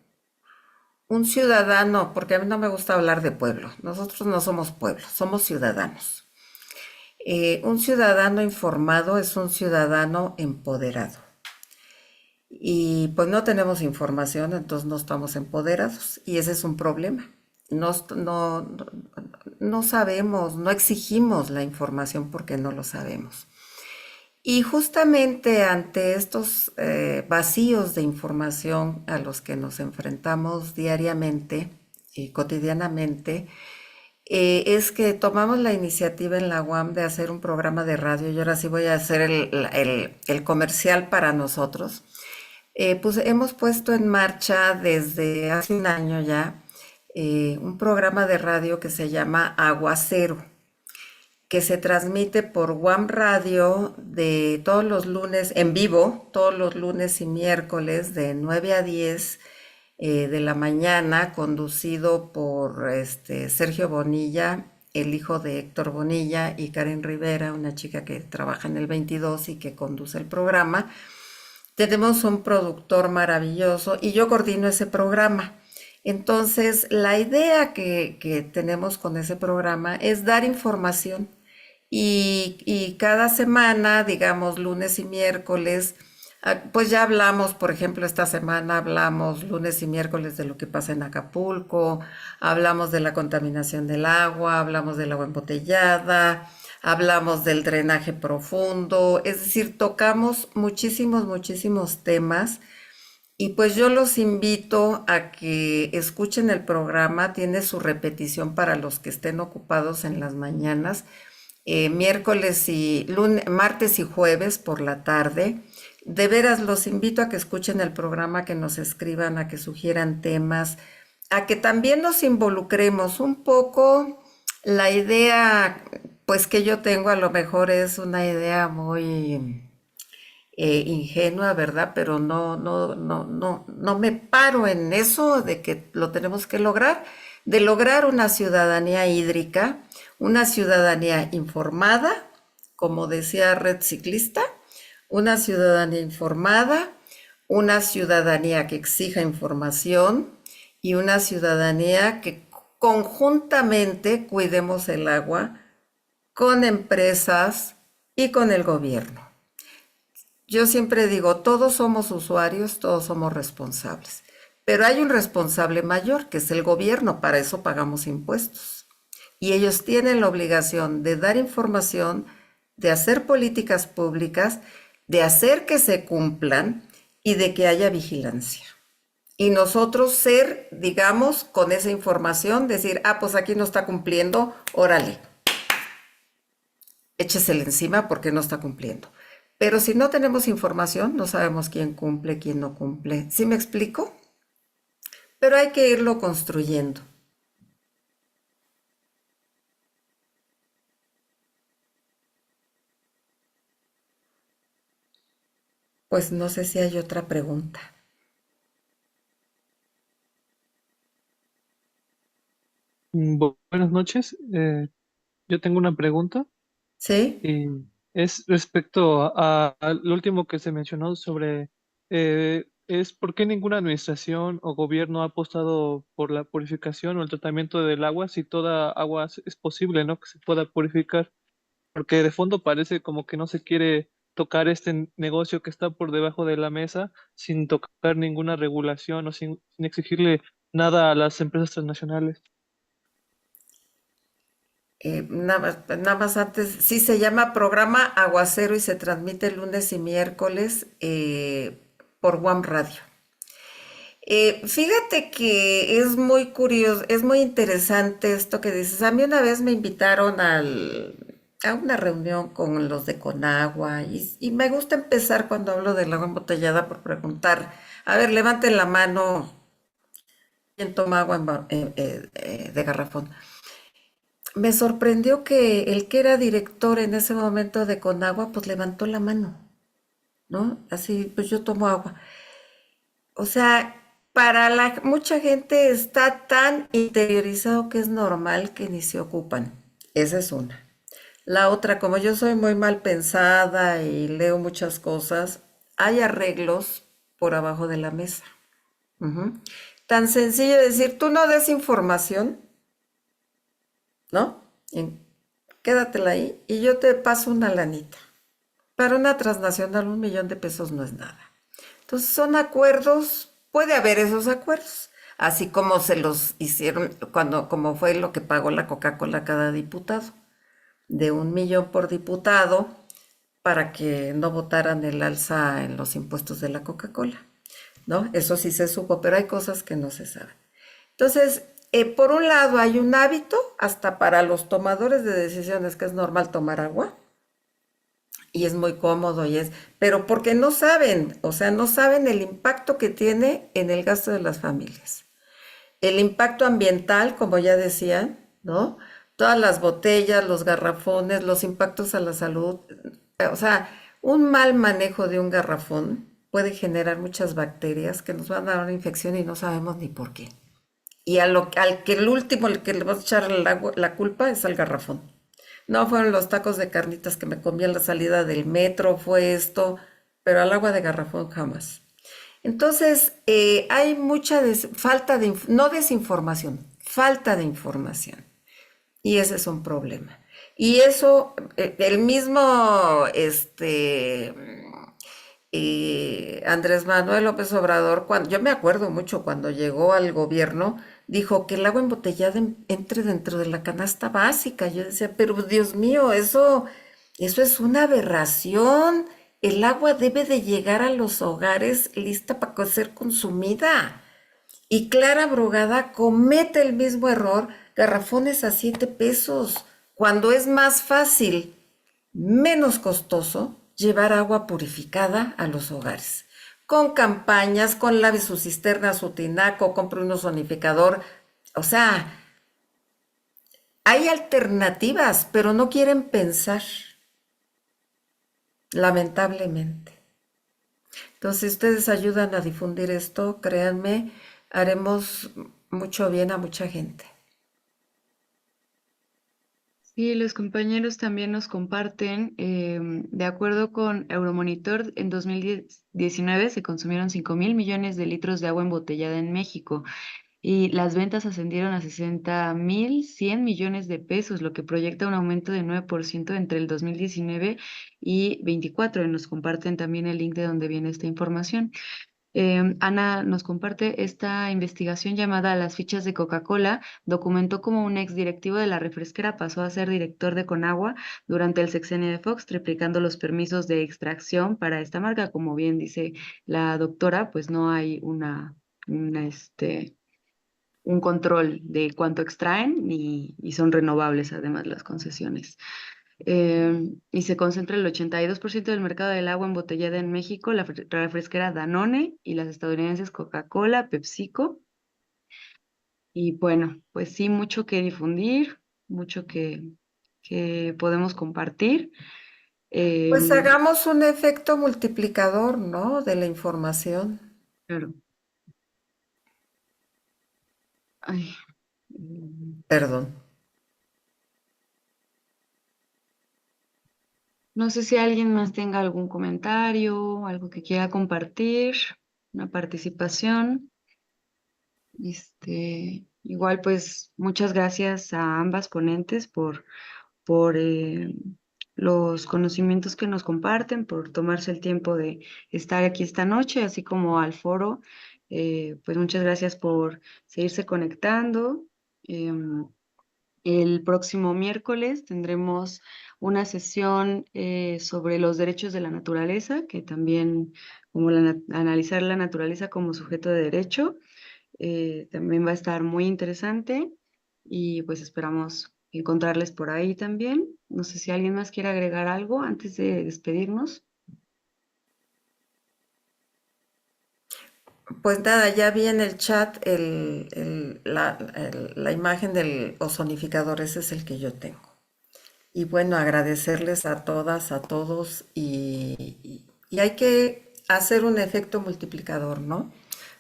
ciudadano, porque a mí no me gusta hablar de pueblo, nosotros no somos pueblo, somos ciudadanos. Un ciudadano informado es un ciudadano empoderado. Y pues no tenemos información, entonces no estamos empoderados y ese es un problema. No sabemos, no exigimos la información porque no lo sabemos. Y justamente ante estos vacíos de información a los que nos enfrentamos diariamente y cotidianamente, es que tomamos la iniciativa en la UAM de hacer un programa de radio y ahora sí voy a hacer el comercial para nosotros. Pues hemos puesto en marcha desde hace un año ya un programa de radio que se llama Aguacero, que se transmite por UAM Radio de todos los lunes, en vivo, todos los lunes y miércoles de 9 a 10 de la mañana, conducido por Sergio Bonilla, el hijo de Héctor Bonilla, y Karen Rivera, una chica que trabaja en el 22 y que conduce el programa. Tenemos un productor maravilloso y yo coordino ese programa. Entonces, la idea que tenemos con ese programa es dar información y cada semana, digamos lunes y miércoles, pues ya hablamos, por ejemplo, esta semana hablamos lunes y miércoles de lo que pasa en Acapulco, hablamos de la contaminación del agua, hablamos del agua embotellada, hablamos del drenaje profundo, es decir, tocamos muchísimos temas y pues yo los invito a que escuchen el programa, tiene su repetición para los que estén ocupados en las mañanas, miércoles y lunes, martes y jueves por la tarde. De veras los invito a que escuchen el programa, que nos escriban, a que sugieran temas, a que también nos involucremos un poco. La idea, pues que yo tengo a lo mejor es una idea muy ingenua, ¿verdad? Pero no me paro en eso de que lo tenemos que lograr, de lograr una ciudadanía hídrica, una ciudadanía informada, como decía Red Ciclista, una ciudadanía informada, una ciudadanía que exija información y una ciudadanía que conjuntamente cuidemos el agua con empresas y con el gobierno. Yo siempre digo, todos somos usuarios, todos somos responsables, pero hay un responsable mayor, que es el gobierno, para eso pagamos impuestos. Y ellos tienen la obligación de dar información, de hacer políticas públicas, de hacer que se cumplan y de que haya vigilancia. Y nosotros ser, digamos, con esa información, decir, pues aquí no está cumpliendo, órale, échesele encima porque no está cumpliendo. Pero si no tenemos información, no sabemos quién cumple, quién no cumple. ¿Sí me explico? Pero hay que irlo construyendo. Pues no sé si hay otra pregunta. Buenas noches. Yo tengo una pregunta ¿Sí? y es respecto a lo último que se mencionó sobre es por qué ninguna administración o gobierno ha apostado por la purificación o el tratamiento del agua si toda agua es posible, ¿no? Que se pueda purificar, porque de fondo parece como que no se quiere tocar este negocio que está por debajo de la mesa sin tocar ninguna regulación o sin exigirle nada a las empresas transnacionales. Nada más antes, sí se llama Programa Aguacero y se transmite lunes y miércoles por One Radio. Fíjate que es muy curioso, es muy interesante esto que dices. A mí una vez me invitaron a una reunión con los de Conagua y me gusta empezar cuando hablo del agua embotellada por preguntar, a ver, levanten la mano, ¿quién toma agua de garrafón? Me sorprendió que el que era director en ese momento de Conagua, pues levantó la mano, ¿no? Así, pues yo tomo agua. O sea, para mucha gente está tan interiorizado que es normal que ni se ocupan. Esa es una. La otra, como yo soy muy mal pensada y leo muchas cosas, hay arreglos por abajo de la mesa. Ujú. Tan sencillo decir, tú no des información, ¿no? Y quédatela ahí y yo te paso una lanita. Para una transnacional 1 millón de pesos no es nada. Entonces son acuerdos, puede haber esos acuerdos, así como se los hicieron como fue lo que pagó la Coca-Cola a cada diputado, de 1 millón por diputado para que no votaran el alza en los impuestos de la Coca-Cola, ¿no? Eso sí se supo, pero hay cosas que no se saben. Entonces, por un lado hay un hábito, hasta para los tomadores de decisiones, que es normal tomar agua, y es muy cómodo pero porque no saben, o sea, no saben el impacto que tiene en el gasto de las familias. El impacto ambiental, como ya decían, ¿no? Todas las botellas, los garrafones, los impactos a la salud. O sea, un mal manejo de un garrafón puede generar muchas bacterias que nos van a dar una infección y no sabemos ni por qué. Y al que el último, el que le va a echar la culpa es al garrafón. No fueron los tacos de carnitas que me comí a la salida del metro, fue esto, pero al agua de garrafón jamás. Entonces, hay mucha falta de, no desinformación, falta de información. Y ese es un problema. Y eso, el mismo, Andrés Manuel López Obrador, yo me acuerdo mucho cuando llegó al gobierno, dijo que el agua embotellada entre dentro de la canasta básica. Yo decía, pero Dios mío, eso es una aberración. El agua debe de llegar a los hogares lista para ser consumida. Y Clara Brugada comete el mismo error, garrafones a 7 pesos, cuando es más fácil, menos costoso, llevar agua purificada a los hogares. Con campañas, con lave su cisterna, su tinaco, compre un ozonificador. O sea, hay alternativas, pero no quieren pensar, lamentablemente. Entonces, si ustedes ayudan a difundir esto, créanme, haremos mucho bien a mucha gente. Sí, los compañeros también nos comparten, de acuerdo con Euromonitor, en 2019 se consumieron 5.000 millones de litros de agua embotellada en México y las ventas ascendieron a 60.100 millones de pesos, lo que proyecta un aumento de 9% entre el 2019 y 24. Y nos comparten también el link de donde viene esta información. Ana nos comparte esta investigación llamada Las fichas de Coca-Cola. Documentó cómo un ex directivo de la refresquera pasó a ser director de Conagua durante el sexenio de Fox, triplicando los permisos de extracción para esta marca. Como bien dice la doctora, pues no hay un control de cuánto extraen y son renovables además las concesiones. Y se concentra el 82% del mercado del agua embotellada en México, la refresquera Danone y las estadounidenses Coca-Cola, PepsiCo. Y bueno, pues sí, mucho que difundir, mucho que podemos compartir. Pues Em, hagamos un efecto multiplicador, ¿no? De la información. claro. Ay, mm, Perdón. no sé si alguien más tenga algún comentario, algo que quiera compartir, una participación. Igual, pues, muchas gracias a ambas ponentes por los conocimientos que nos comparten, por tomarse el tiempo de estar aquí esta noche, así como al foro. Pues muchas gracias por seguirse conectando. em, El próximo miércoles tendremos una sesión sobre los derechos de la naturaleza, que también, como analizar la naturaleza como sujeto de derecho, también va a estar muy interesante y pues esperamos encontrarles por ahí también. No sé si alguien más quiere agregar algo antes de despedirnos. Pues nada, ya vi en el chat la imagen del ozonificador, ese es el que yo tengo. Y bueno, agradecerles a todas, a todos y hay que hacer un efecto multiplicador, ¿no?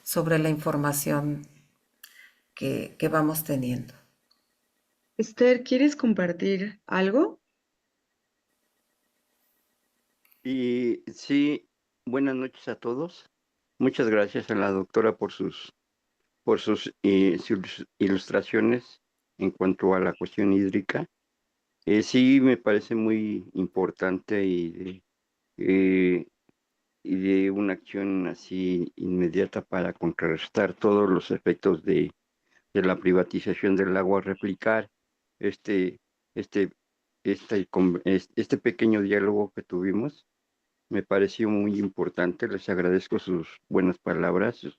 Sobre la información que vamos teniendo. Esther, ¿quieres compartir algo? Y sí, buenas noches a todos. Muchas gracias a la doctora por sus ilustraciones en cuanto a la cuestión hídrica. Sí, me parece muy importante eh, y de una acción así inmediata para contrarrestar todos los efectos de la privatización del agua, replicar este, este, este pequeño diálogo que tuvimos. Me pareció muy importante, les agradezco sus buenas palabras, sus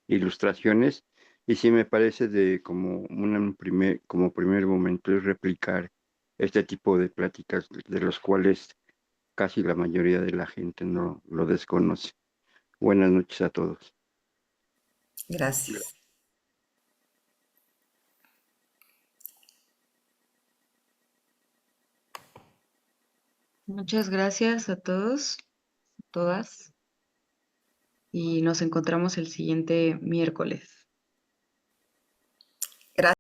ilustraciones, y sí me parece como primer momento es replicar este tipo de pláticas de los cuales casi la mayoría de la gente no lo desconoce. Buenas noches a todos. Gracias. Muchas gracias a todos, todas, y nos encontramos el siguiente miércoles.